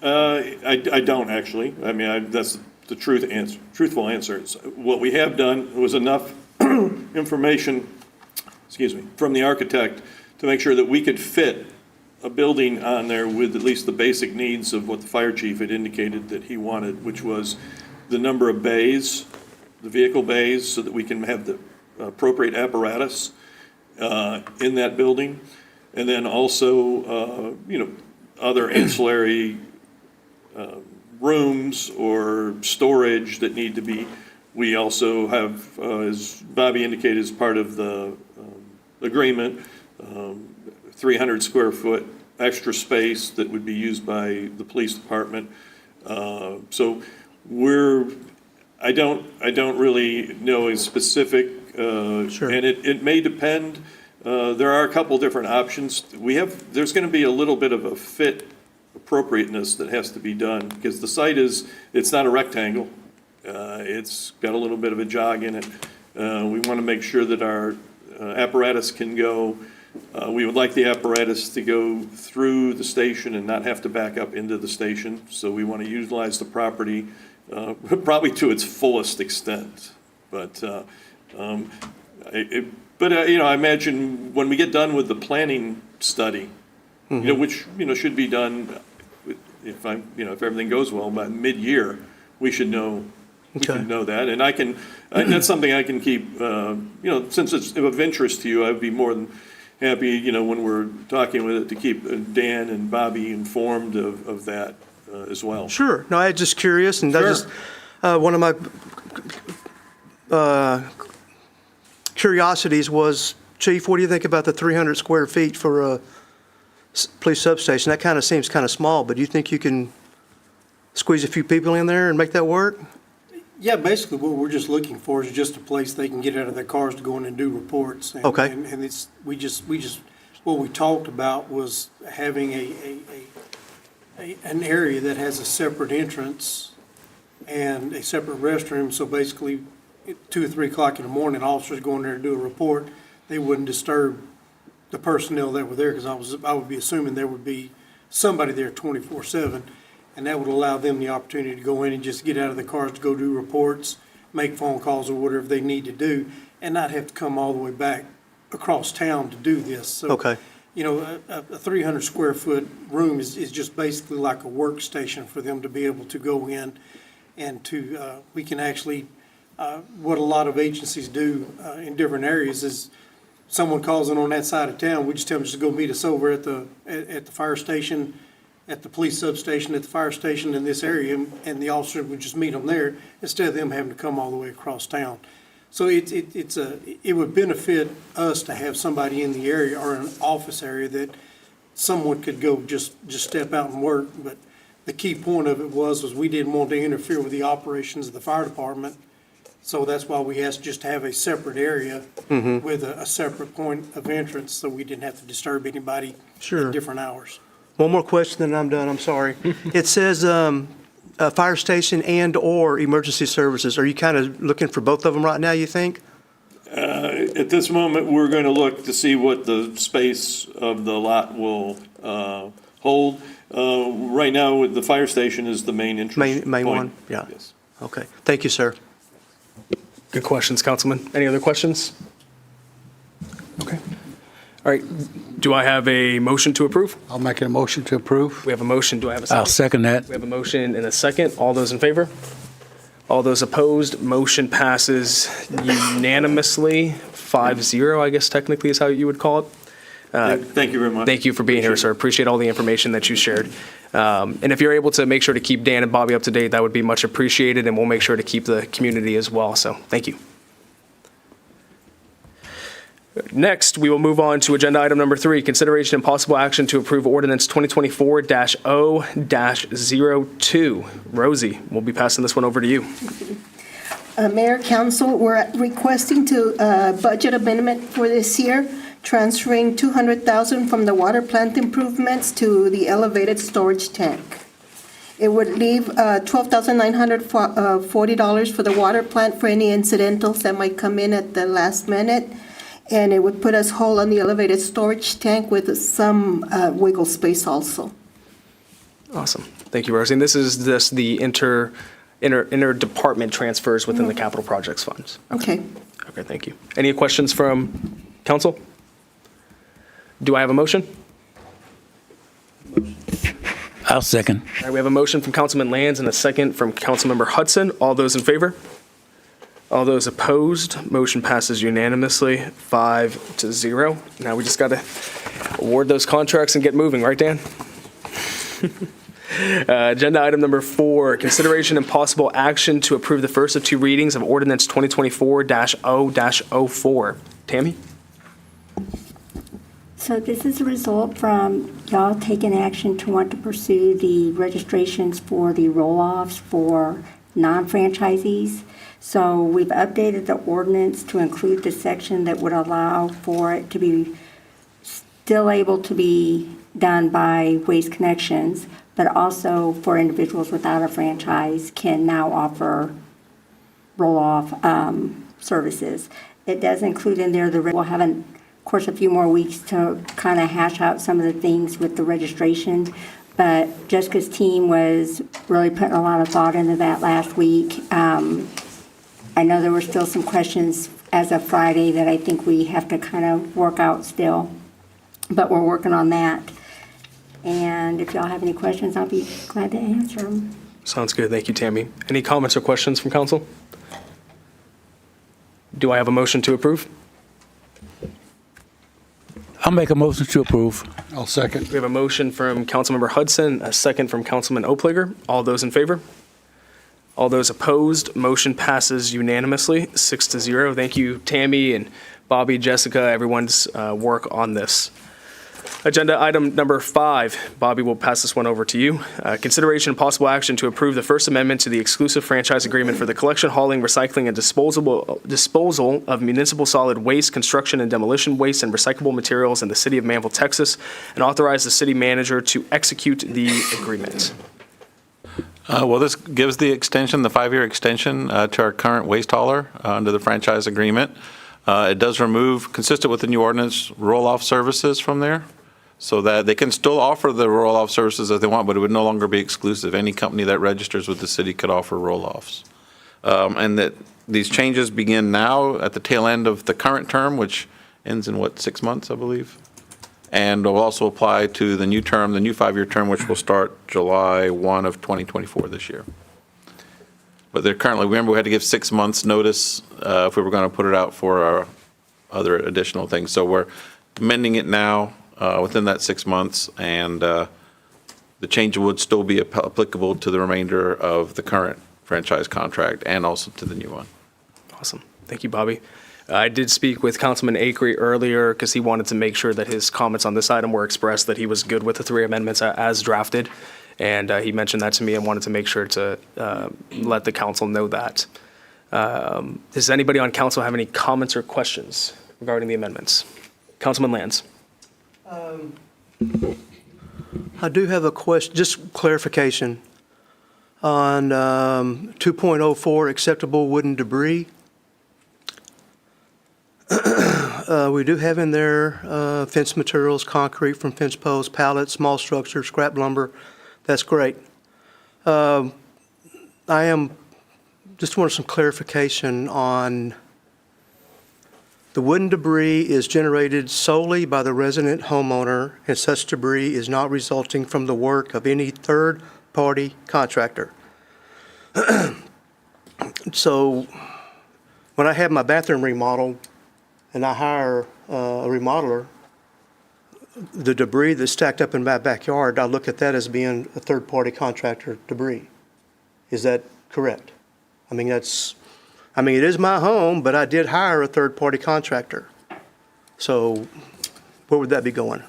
I don't actually. I mean, that's the truthful answer. What we have done was enough information, from the architect to make sure that we could fit a building on there with at least the basic needs of what the fire chief had indicated that he wanted, which was the number of bays, the vehicle bays, so that we can have the appropriate apparatus in that building. And then also, other ancillary rooms or storage that need to be. We also have, as Bobby indicated, as part of the agreement, 300 square foot extra space that would be used by the police department. So I don't really know a specific, Sure. and it may depend. There are a couple different options. There's going to be a little bit of a fit appropriateness that has to be done because the site it's not a rectangle. It's got a little bit of a jog in it. We want to make sure that our apparatus can go. We would like the apparatus to go through the station and not have to back up into the station. So we want to utilize the property probably to its fullest extent. But I imagine when we get done with the planning study, which should be done if everything goes well by mid-year, we should know. We should know that, and that's something I can keep. Since it's of interest to you, I'd be more than happy. When we're talking with it, to keep Dan and Bobby informed of that as well. Sure. No, I'm just curious, and that's just one of my curiosities was, Chief, what do you think about the 300 square feet for a police substation? That kind of seems kind of small, but do you think you can squeeze a few people in there and make that work? Yeah, basically what we're just looking for is just a place they can get out of their cars to go in and do reports. And, Okay. And what we talked about was having an area that has a separate entrance and a separate restroom. So basically, at 2 or 3 o'clock in the morning, officers go in there to do a report. They wouldn't disturb the personnel that were there because I would be assuming there would be somebody there 24/7. And that would allow them the opportunity to go in and just get out of the cars to go do reports, make phone calls or whatever they need to do, and not have to come all the way back across town to do this. So, Okay. A 300 square foot room is just basically like a workstation for them to be able to go in and we can actually, what a lot of agencies do in different areas is someone calls in on that side of town, we just tell them just to go meet us over at the fire station, at the police substation, at the fire station in this area, and the officer would just meet them there instead of them having to come all the way across town. So it would benefit us to have somebody in the area or an office area that someone could go just step out and work. But the key point of it was we didn't want to interfere with the operations of the fire department. So that's why we asked just to have a separate area with a separate point of entrance so we didn't have to disturb anybody at different hours. One more question, then I'm done. I'm sorry. It says fire station and/or emergency services. Are you kind of looking for both of them right now, you think? At this moment, we're going to look to see what the space of the lot will hold. Right now, the fire station is the main interest Main point. one? Yeah. Yes. Okay. Thank you, sir. Good questions, Councilman. Any other questions? Okay. All right. Do I have a motion to approve? I'll make a motion to approve. We have a motion. Do I have a second? I'll second that. We have a motion and a second. All those in favor? All those opposed? Motion passes unanimously, 5-0, I guess technically is how you would call it. Thank you very much. Thank you for being here, sir. Appreciate all the information that you shared. And if you're able to make sure to keep Dan and Bobby up to date, that would be much appreciated, and we'll make sure to keep the community as well. So thank you. Next, we will move on to agenda item number 3, consideration and possible action to approve ordinance 2024-0-02. Rosie, we'll be passing this one over to you. Mayor, Council, we're requesting budget amendment for this year, transferring $200,000 from the water plant improvements to the elevated storage tank. It would leave $12,940 for the water plant for any incidentals that might come in at the last minute. And it would put us whole on the elevated storage tank with some wiggle space also. Awesome. Thank you, Rosie. And this is the interdepartment transfers within the capital projects funds. Okay. Okay, thank you. Any questions from council? Do I have a motion? I'll second. All right, we have a motion from Councilman Lands and a second from Councilmember Hudson. All those in favor? All those opposed? Motion passes unanimously, 5-0. Now we just got to award those contracts and get moving, right, Dan? Agenda item number 4, consideration and possible action to approve the first of 2 readings of ordinance 2024-0-04. Tammy? So this is a result from y'all taking action to want to pursue the registrations for the roll-offs for non-franchisees. So we've updated the ordinance to include the section that would allow for it to be still able to be done by Waste Connections, but also for individuals without a franchise can now offer roll-off services. It does include in there we'll have, of course, a few more weeks to kind of hash out some of the things with the registration, but Jessica's team was really putting a lot of thought into that last week. I know there were still some questions as of Friday that I think we have to kind of work out still, but we're working on that. And if y'all have any questions, I'll be glad to answer them. Sounds good. Thank you, Tammy. Any comments or questions from council? Do I have a motion to approve? I'll make a motion to approve. I'll second. We have a motion from Councilmember Hudson, a second from Councilman Oplager. All those in favor? All those opposed? Motion passes unanimously, 6-0. Thank you, Tammy and Bobby, Jessica, everyone's work on this. Agenda item number 5. Bobby, we'll pass this one over to you. Consideration and possible action to approve the First Amendment to the exclusive franchise agreement for the collection, hauling, recycling, and disposal of municipal solid waste, construction and demolition waste, and recyclable materials in the city of Manvel, Texas, and authorize the city manager to execute the agreement. Well, this gives the extension, the 5-year extension to our current waste hauler under the franchise agreement. It does remove, consistent with the new ordinance, roll-off services from there, so that they can still offer the roll-off services as they want, but it would no longer be exclusive. Any company that registers with the city could offer roll-offs. And that these changes begin now at the tail end of the current term, which ends in, 6 months, I believe? And will also apply to the new term, the new 5-year term, which will start July 1 of 2024 this year. But they're currently, remember, we had to give 6 months notice if we were going to put it out for our other additional things. So we're amending it now within that 6 months, and the change would still be applicable to the remainder of the current franchise contract and also to the new one. Awesome. Thank you, Bobby. I did speak with Councilman Acree earlier because he wanted to make sure that his comments on this item were expressed, that he was good with the 3 amendments as drafted. And he mentioned that to me and wanted to make sure to let the council know that. Does anybody on council have any comments or questions regarding the amendments? Councilman Lands. I do have a question, just clarification on 2.04, acceptable wooden debris. We do have in there fence materials, concrete from fence posts, pallets, small structures, scrap lumber. That's great. I just wanted some clarification on the wooden debris is generated solely by the resident homeowner, and such debris is not resulting from the work of any third-party contractor. So when I have my bathroom remodeled and I hire a remodeler, the debris that's stacked up in my backyard, I look at that as being a third-party contractor debris. Is that correct? I mean, it is my home, but I did hire a third-party contractor. So where would that be going?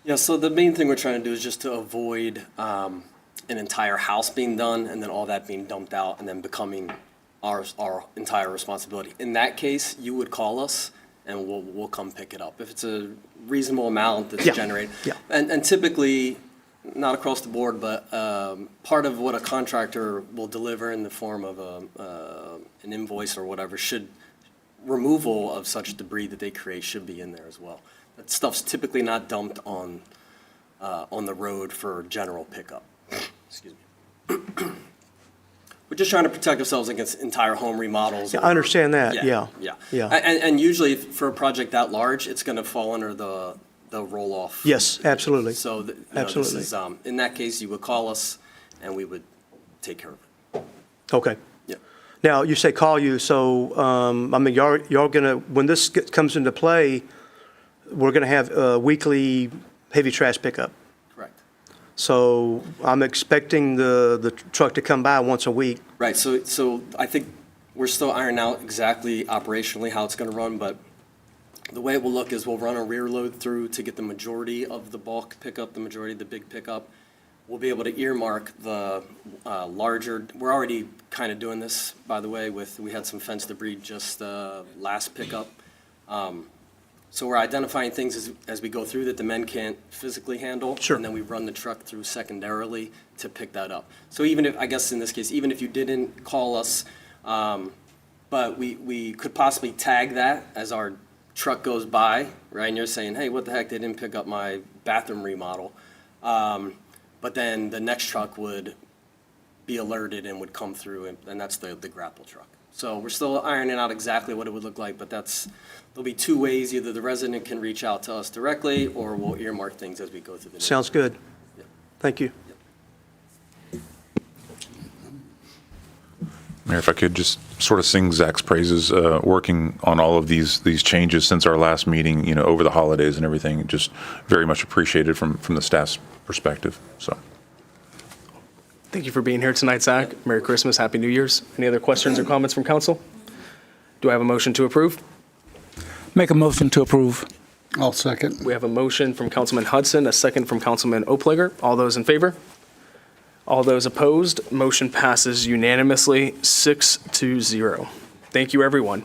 Yeah, so the main thing we're trying to do is just to avoid an entire house being done and then all that being dumped out and then becoming our entire responsibility. In that case, you would call us and we'll come pick it up. If it's a reasonable amount that's generated. Yeah. And typically, not across the board, but part of what a contractor will deliver in the form of an invoice or whatever removal of such debris that they create should be in there as well. That stuff's typically not dumped on the road for general pickup. Excuse me. just trying to protect ourselves against entire home remodels. I understand that, yeah. Yeah. And usually for a project that large, it's going to fall under the roll-off. Yes, absolutely. So, Absolutely. this is, in that case, you would call us and we would take care of it. Okay. Yeah. Now, you say call you, so, I mean, y'all gonna, when this comes into play, we're gonna have a weekly heavy trash pickup. Correct. So I'm expecting the truck to come by once a week. Right, so I think we're still ironing out exactly operationally how it's going to run, but the way it will look is we'll run a rear load through to get the majority of the bulk pickup, the majority of the big pickup. We'll be able to earmark the larger, we're already kind of doing this, by the way, we had some fence debris just last pickup. So we're identifying things as we go through that the men can't physically handle. Sure. And then we run the truck through secondarily to pick that up. So even if, I guess in this case, even if you didn't call us, but we could possibly tag that as our truck goes by, right? And you're saying, hey, what the heck, they didn't pick up my bathroom remodel. But then the next truck would be alerted and would come through, and that's the grapple truck. So we're still ironing out exactly what it would look like, but there'll be two ways. Either the resident can reach out to us directly, or we'll earmark things as we go through the. Sounds good. Yeah. Thank you. Mayor, if I could just sort of sing Zach's praises, working on all of these changes since our last meeting, over the holidays and everything, just very much appreciated from the staff's perspective. So. Thank you for being here tonight, Zach. Merry Christmas, Happy New Year's. Any other questions or comments from council? Do I have a motion to approve? Make a motion to approve. I'll second. We have a motion from Councilman Hudson, a second from Councilman Opleger. All those in favor? All those opposed? Motion passes unanimously, 6-0. Thank you, everyone.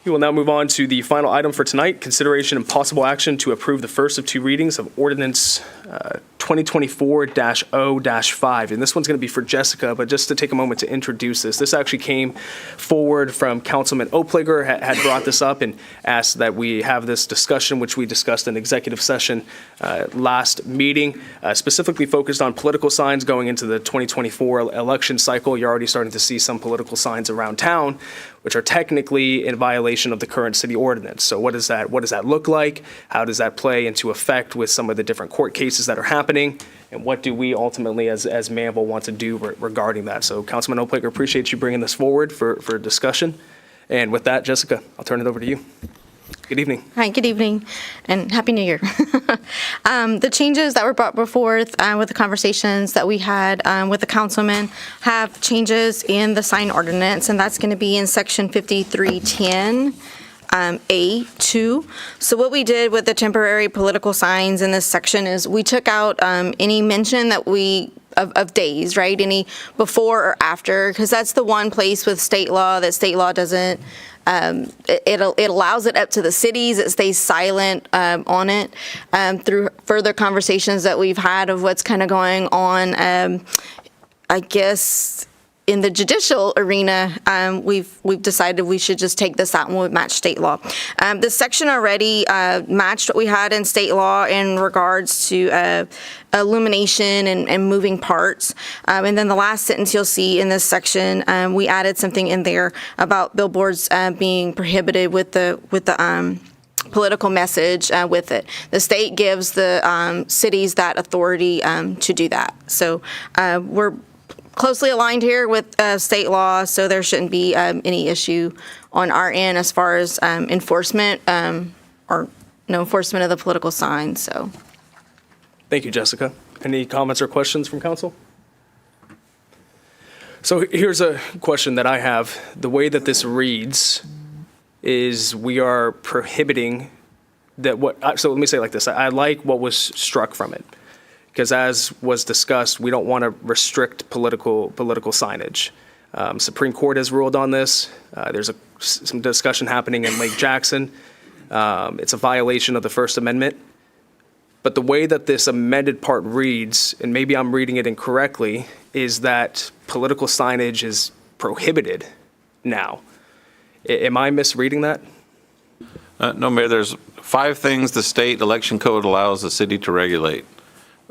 We will now move on to the final item for tonight, consideration and possible action to approve the first of two readings of ordinance 2024-0-5. And this one's going to be for Jessica, but just to take a moment to introduce this. This actually came forward from Councilman Opleger, had brought this up and asked that we have this discussion, which we discussed in executive session last meeting, specifically focused on political signs going into the 2024 election cycle. You're already starting to see some political signs around town, which are technically in violation of the current city ordinance. So what does that look like? How does that play into effect with some of the different court cases that are happening? And what do we ultimately as Manvel want to do regarding that? So Councilman Opleger, appreciate you bringing this forward for discussion. And with that, Jessica, I'll turn it over to you. Good evening. Hi, good evening, and Happy New Year. The changes that were brought forth with the conversations that we had with the councilman have changes in the sign ordinance, and that's going to be in section 5310. A2. So what we did with the temporary political signs in this section is we took out any mention that of days, right? Any before or after, because that's the one place with state law that state law doesn't. It allows it up to the cities. It stays silent on it through further conversations that we've had of what's kind of going on. I guess in the judicial arena, we've decided we should just take this out and we'll match state law. This section already matched what we had in state law in regards to illumination and moving parts. And then the last sentence you'll see in this section, we added something in there about billboards being prohibited with the political message with it. The state gives the cities that authority to do that. So we're closely aligned here with state law, so there shouldn't be any issue on our end as far as enforcement or no enforcement of the political signs. So, thank you, Jessica. Any comments or questions from council? So here's a question that I have. The way that this reads is we are prohibiting that so let me say it like this. I like what was struck from it. Because as was discussed, we don't want to restrict political signage. Supreme Court has ruled on this. There's some discussion happening in Lake Jackson. It's a violation of the First Amendment. But the way that this amended part reads, and maybe I'm reading it incorrectly, is that political signage is prohibited now. Am I misreading that? No, Mayor, there's 5 things the state election code allows the city to regulate.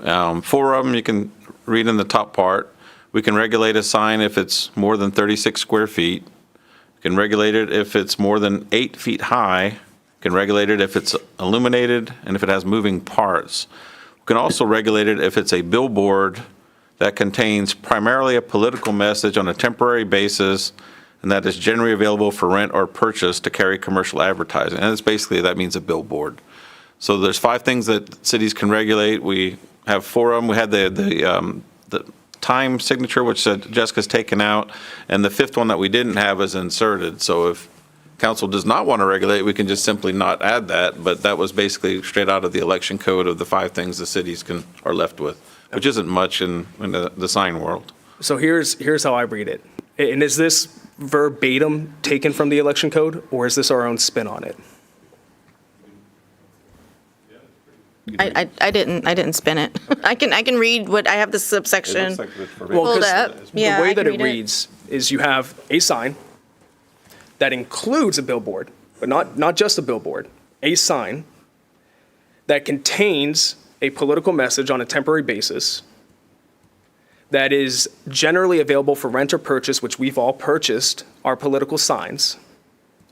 4 of them you can read in the top part, We can regulate a sign if it's more than 36 square feet. We can regulate it if it's more than 8 feet high. We can regulate it if it's illuminated and if it has moving parts. We can also regulate it if it's a billboard that contains primarily a political message on a temporary basis and that is generally available for rent or purchase to carry commercial advertising. And it's basically, that means a billboard. So there's 5 things that cities can regulate. We have 4 of them. We had the time signature, which Jessica's taken out, and the 5th one that we didn't have is inserted. So if council does not want to regulate, we can just simply not add that, but that was basically straight out of the election code of the 5 things the cities are left with, which isn't much in the sign world. So here's how I read it. And is this verbatim taken from the election code, or is this our own spin on it? I didn't spin it. I can read what I have, the subsection pulled up. Yeah, the way I that can it read reads is you have a sign that includes a billboard, but not just a billboard, a sign that contains a political message on a temporary basis that is generally available for rent or purchase, which we've all purchased our political signs.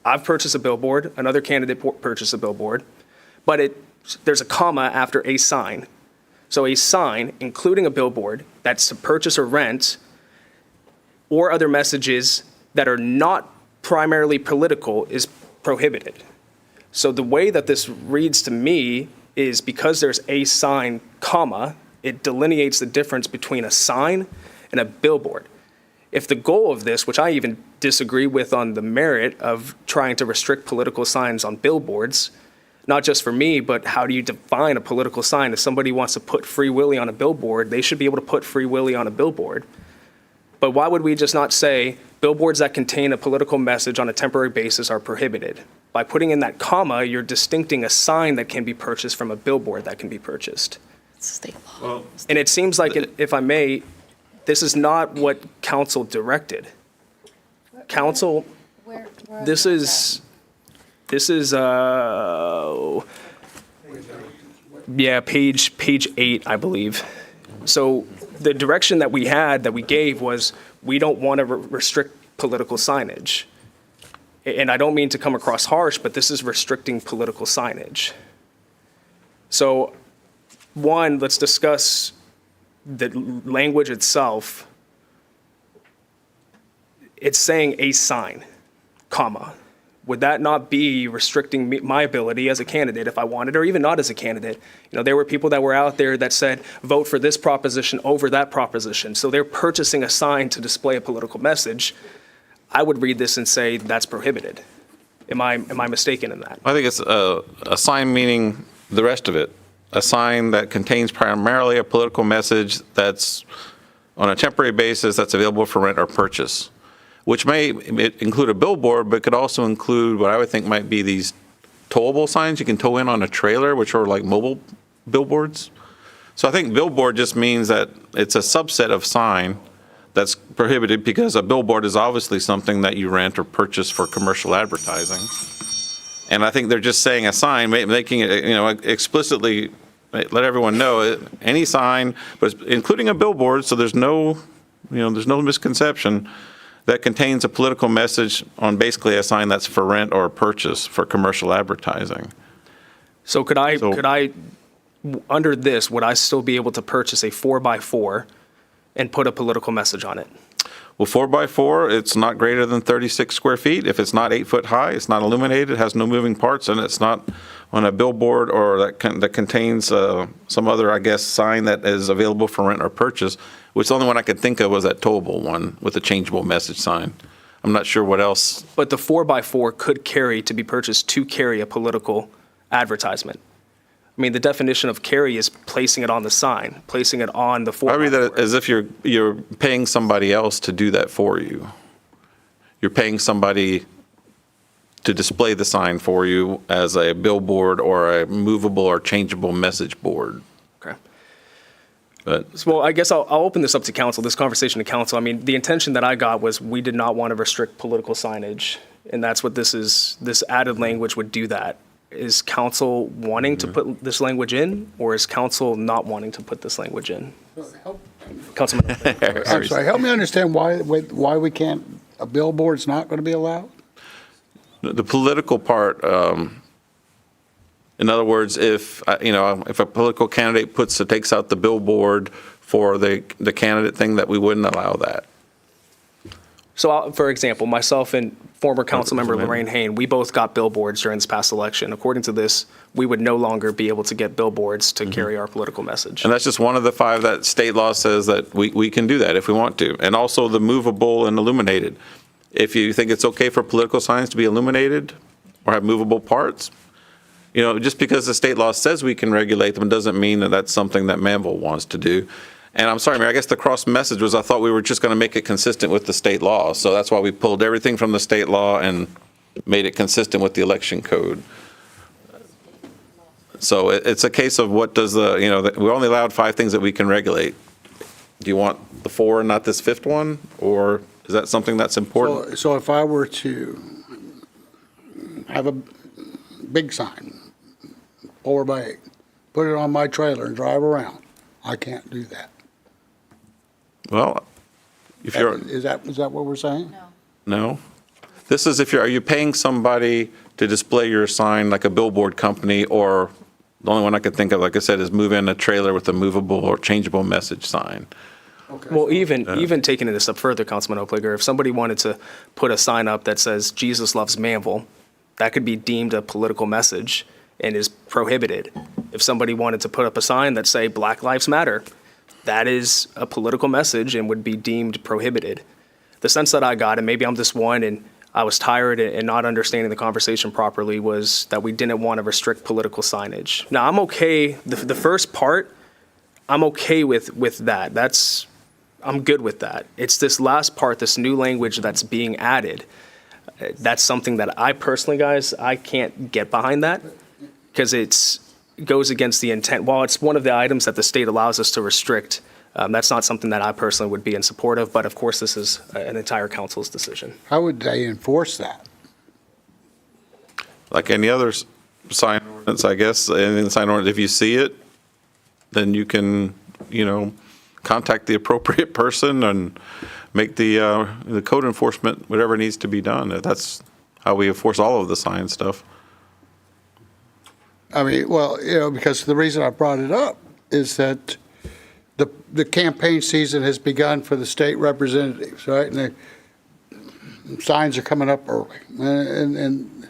I've purchased a billboard, another candidate purchased a billboard, but there's a comma after a sign. So a sign, including a billboard, that's to purchase or rent, or other messages that are not primarily political, is prohibited. So the way that this reads to me is because there's a sign, comma, it delineates the difference between a sign and a billboard. If the goal of this, which I even disagree with on the merit of trying to restrict political signs on billboards, not just for me, but how do you define a political sign? If somebody wants to put Free Willy on a billboard, they should be able to put Free Willy on a billboard. But why would we just not say billboards that contain a political message on a temporary basis are prohibited? By putting in that comma, you're distincting a sign that can be purchased from a billboard that can be purchased. State law. And it seems like, if I may, this is not what council directed. Council, this is page 8, I believe. So the direction that we gave was we don't want to restrict political signage. And I don't mean to come across harsh, but this is restricting political signage. So one, let's discuss the language itself. It's saying a sign, comma. Would that not be restricting my ability as a candidate if I wanted, or even not as a candidate? There were people that were out there that said, vote for this proposition over that proposition. So they're purchasing a sign to display a political message. I would read this and say that's prohibited. Am I mistaken in that? I think it's a sign meaning the rest of it. A sign that contains primarily a political message that's on a temporary basis that's available for rent or purchase, which may include a billboard, but could also include what I would think might be these towable signs you can tow in on a trailer, which are like mobile billboards. So I think billboard just means that it's a subset of sign that's prohibited, because a billboard is obviously something that you rent or purchase for commercial advertising. And I think they're just saying a sign, making it, explicitly let everyone know any sign, but including a billboard, so there's no misconception, that contains a political message on basically a sign that's for rent or purchase for commercial advertising. So could I, under this, would I still be able to purchase a 4x4 and put a political message on it? Well, 4x4, it's not greater than 36 square feet. If it's not 8 foot high, it's not illuminated, it has no moving parts, and it's not on a billboard or that contains some other, I guess, sign that is available for rent or purchase, which the only one I could think of was that towable one with a changeable message sign. I'm not sure what else. But the 4x4 could carry a political advertisement. I mean, the definition of carry is placing it on the sign, placing it on the 4x4. I read that as if you're paying somebody else to do that for you. You're paying somebody to display the sign for you as a billboard or a movable or changeable message board. Okay. Well, I guess I'll open this up to council, this conversation to council. I mean, the intention that I got was we did not want to restrict political signage, and that's what this is. This added language would do that. is council wanting to put this language in, or is council not wanting to put this language in? Councilman. I'm sorry, help me understand why we can't, a billboard's not going to be allowed? The political part, in other words, if a political candidate takes out the billboard for the candidate thing, that we wouldn't allow that. So, for example, myself and former Councilmember Lorraine Hain, we both got billboards during this past election. According to this, we would no longer be able to get billboards to carry our political message. And that's just one of the 5 that state law says that we can do that if we want to. And also the movable and illuminated. If you think it's okay for political signs to be illuminated or have movable parts, just because the state law says we can regulate them doesn't mean that that's something that Manvel wants to do. And I'm sorry, Mayor, I guess the cross message was I thought we were just going to make it consistent with the state law. So that's why we pulled everything from the state law and made it consistent with the election code. So it's a case of what does we're only allowed 5 things that we can regulate. Do you want the 4 and not this 5th one? Or is that something that's important? So if I were to have a big sign, 4x8, put it on my trailer and drive around, I can't do that. Well, if you're... Is that what we're saying? No. This is are you paying somebody to display your sign like a billboard company, or the only one I could think of, like I said, is move in a trailer with a movable or changeable message sign. Okay. Well, even taking it a step further, Councilman Opliger, if somebody wanted to put a sign up that says Jesus loves Manvel, that could be deemed a political message and is prohibited. If somebody wanted to put up a sign that say Black Lives Matter, that is a political message and would be deemed prohibited. The sense that I got, and maybe I'm this one and I was tired and not understanding the conversation properly, was that we didn't want to restrict political signage. Now, I'm okay, the first part, I'm okay with that. I'm good with that. It's this last part, this new language that's being added. That's something that I personally, guys, I can't get behind that, because it goes against the intent. While it's one of the items that the state allows us to restrict, that's not something that I personally would be in support of. But of course, this is an entire council's decision. How would they enforce that? Like any other sign ordinance, I guess. In the sign ordinance, if you see it, then you can, contact the appropriate person and make the code enforcement whatever needs to be done. That's how we enforce all of the sign stuff. I mean, well, because the reason I brought it up is that the campaign season has begun for the state representatives, right? And the signs are coming up early, and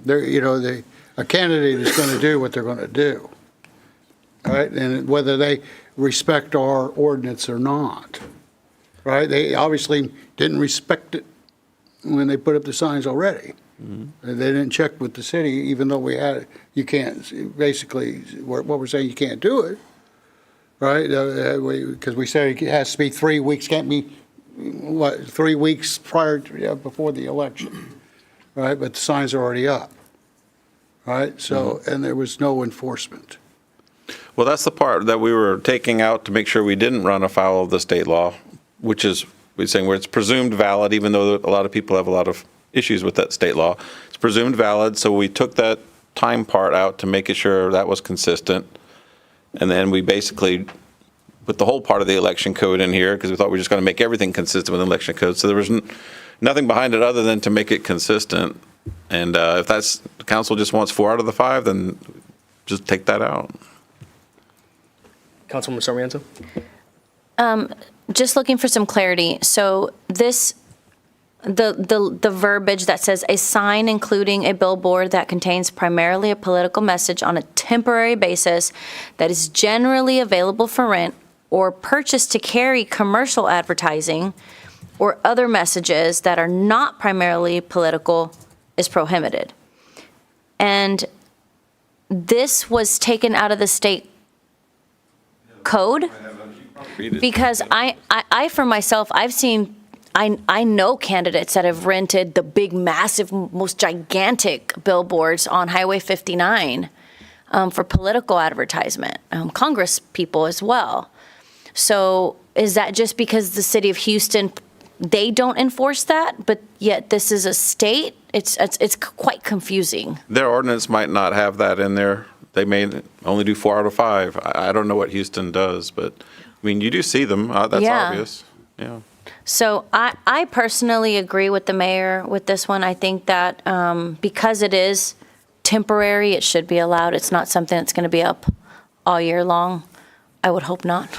they're, a candidate is going to do what they're going to do, right? And whether they respect our ordinance or not, right? They obviously didn't respect it when they put up the signs already. Mm-hmm. They didn't check with the city, even though we had it. You can't, basically, what we're saying, you can't do it, right? Because we say it has to be 3 weeks, can't be, 3 weeks prior to, before the election, right? But the signs are already up, right? So, and there was no enforcement. Well, that's the part that we were taking out to make sure we didn't run afoul of the state law, which is, we're saying where it's presumed valid, even though a lot of people have a lot of issues with that state law. It's presumed valid, so we took that time part out to make sure that was consistent. And then we basically put the whole part of the election code in here because we thought we were just going to make everything consistent with the election code. So there was nothing behind it other than to make it consistent. And if that's, the council just wants 4 out of the 5, then just take that out. Councilwoman Sarmiento? Just looking for some clarity. So the verbiage that says a sign including a billboard that contains primarily a political message on a temporary basis that is generally available for rent or purchased to carry commercial advertising or other messages that are not primarily political is prohibited. And this was taken out of the state code because I for myself, I've seen, I know candidates that have rented the big, massive, most gigantic billboards on Highway 59 for political advertisement, Congress people as well. So is that just because the city of Houston, they don't enforce that, but yet this is a state it's quite confusing. Their ordinance might not have that in there. They may only do 4 out of 5. I don't know what Houston does, but, I mean, you do see them. That's Yeah. obvious. Yeah. So I personally agree with the mayor with this one. I think that because it is temporary, it should be allowed. It's not something that's going to be up all year long. I would hope not.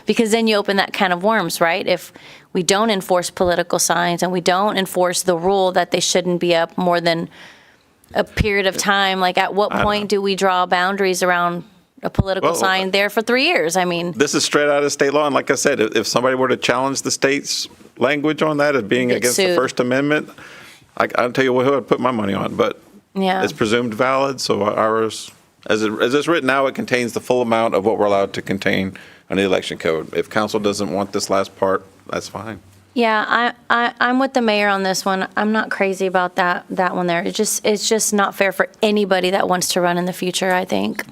Because then you open that can of worms, right? If we don't enforce political signs and we don't enforce the rule that they shouldn't be up more than a period of time, like at what point do we draw boundaries around a political sign there for 3 years? I mean, This is straight out of state law, and like I said, if somebody were to challenge the state's language on that as being Get against the sued. First Amendment, I'll tell you who I'd put my money on, but yeah. it's presumed valid, so ours, as it's written now, it contains the full amount of what we're allowed to contain under the election code. If council doesn't want this last part, that's fine. Yeah, I'm with the mayor on this one. I'm not crazy about that one there. It's just not fair for anybody that wants to run in the future, I think,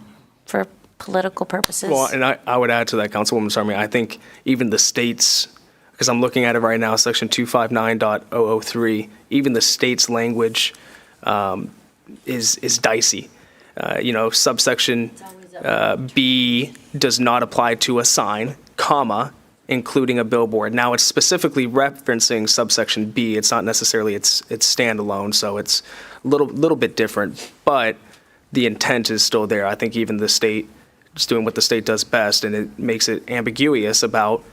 for political purposes. Well, and I would add to that, Councilwoman Sarmi, I think even the states, because I'm looking at it right now, section 259.003, even the state's language is dicey. Subsection B does not apply to a sign, comma, including a billboard. Now, it's specifically referencing subsection B. It's not necessarily it's standalone, so it's a little bit different, but the intent is still there. I think even the state is doing what the state does best, and it makes it ambiguous about,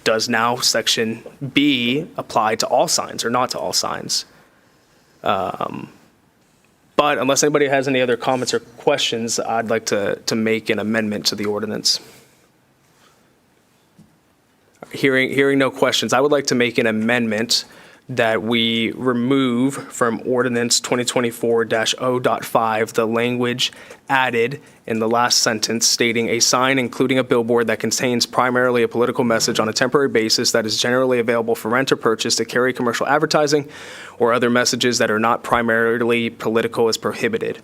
does now section B apply to all signs or not to all signs? But unless anybody has any other comments or questions, I'd like to make an amendment to the ordinance. Hearing no questions, I would like to make an amendment that we remove from ordinance 2024-0.5 the language added in the last sentence stating a sign including a billboard that contains primarily a political message on a temporary basis that is generally available for rent or purchase to carry commercial advertising or other messages that are not primarily political is prohibited.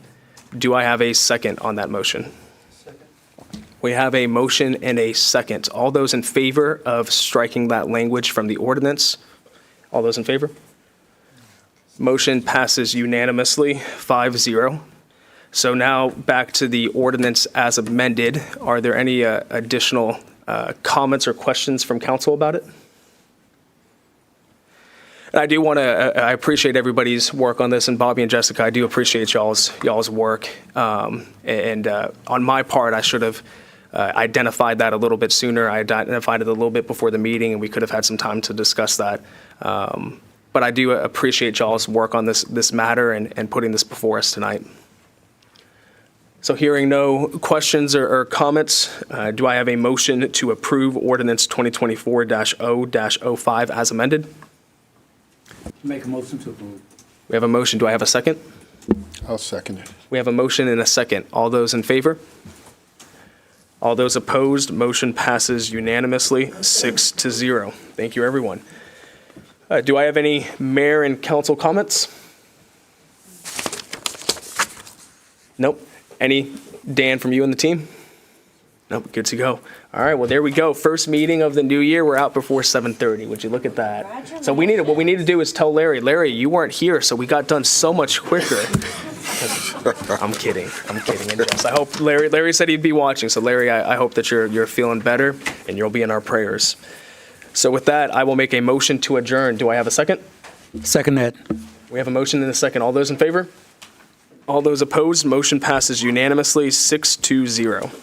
Do I have a second on that motion? We have a motion and a second. All those in favor of striking that language from the ordinance? All those in favor? Motion passes unanimously, 5-0. So now back to the ordinance as amended. Are there any additional comments or questions from council about it? And I do want to, I appreciate everybody's work on this, and Bobby and Jessica, I do appreciate y'all's work. And on my part, I should have identified that a little bit sooner. I identified it a little bit before the meeting, and we could have had some time to discuss that. But I do appreciate y'all's work on this matter and putting this before us tonight. So hearing no questions or comments, do I have a motion to approve ordinance 2024-0-05 as amended? Make a motion to approve. We have a motion. Do I have a second? I'll second it. We have a motion and a second. All those in favor? All those opposed? Motion passes unanimously, 6-0. Thank you, everyone. Do I have any mayor and council comments? Nope. Any? Dan, from you and the team? Nope. Good to go. All right. Well, there we go. First meeting of the new year. We're out before 7:30. Would you look at that? So what we need to do is tell Larry, you weren't here, so we got done so much quicker. I'm kidding. And yes, I hope Larry said he'd be watching. So Larry, I hope that you're feeling better and you'll be in our prayers. So with that, I will make a motion to adjourn. Do I have a second? Second that. We have a motion and a second. All those in favor? All those opposed? Motion passes unanimously, 6-0.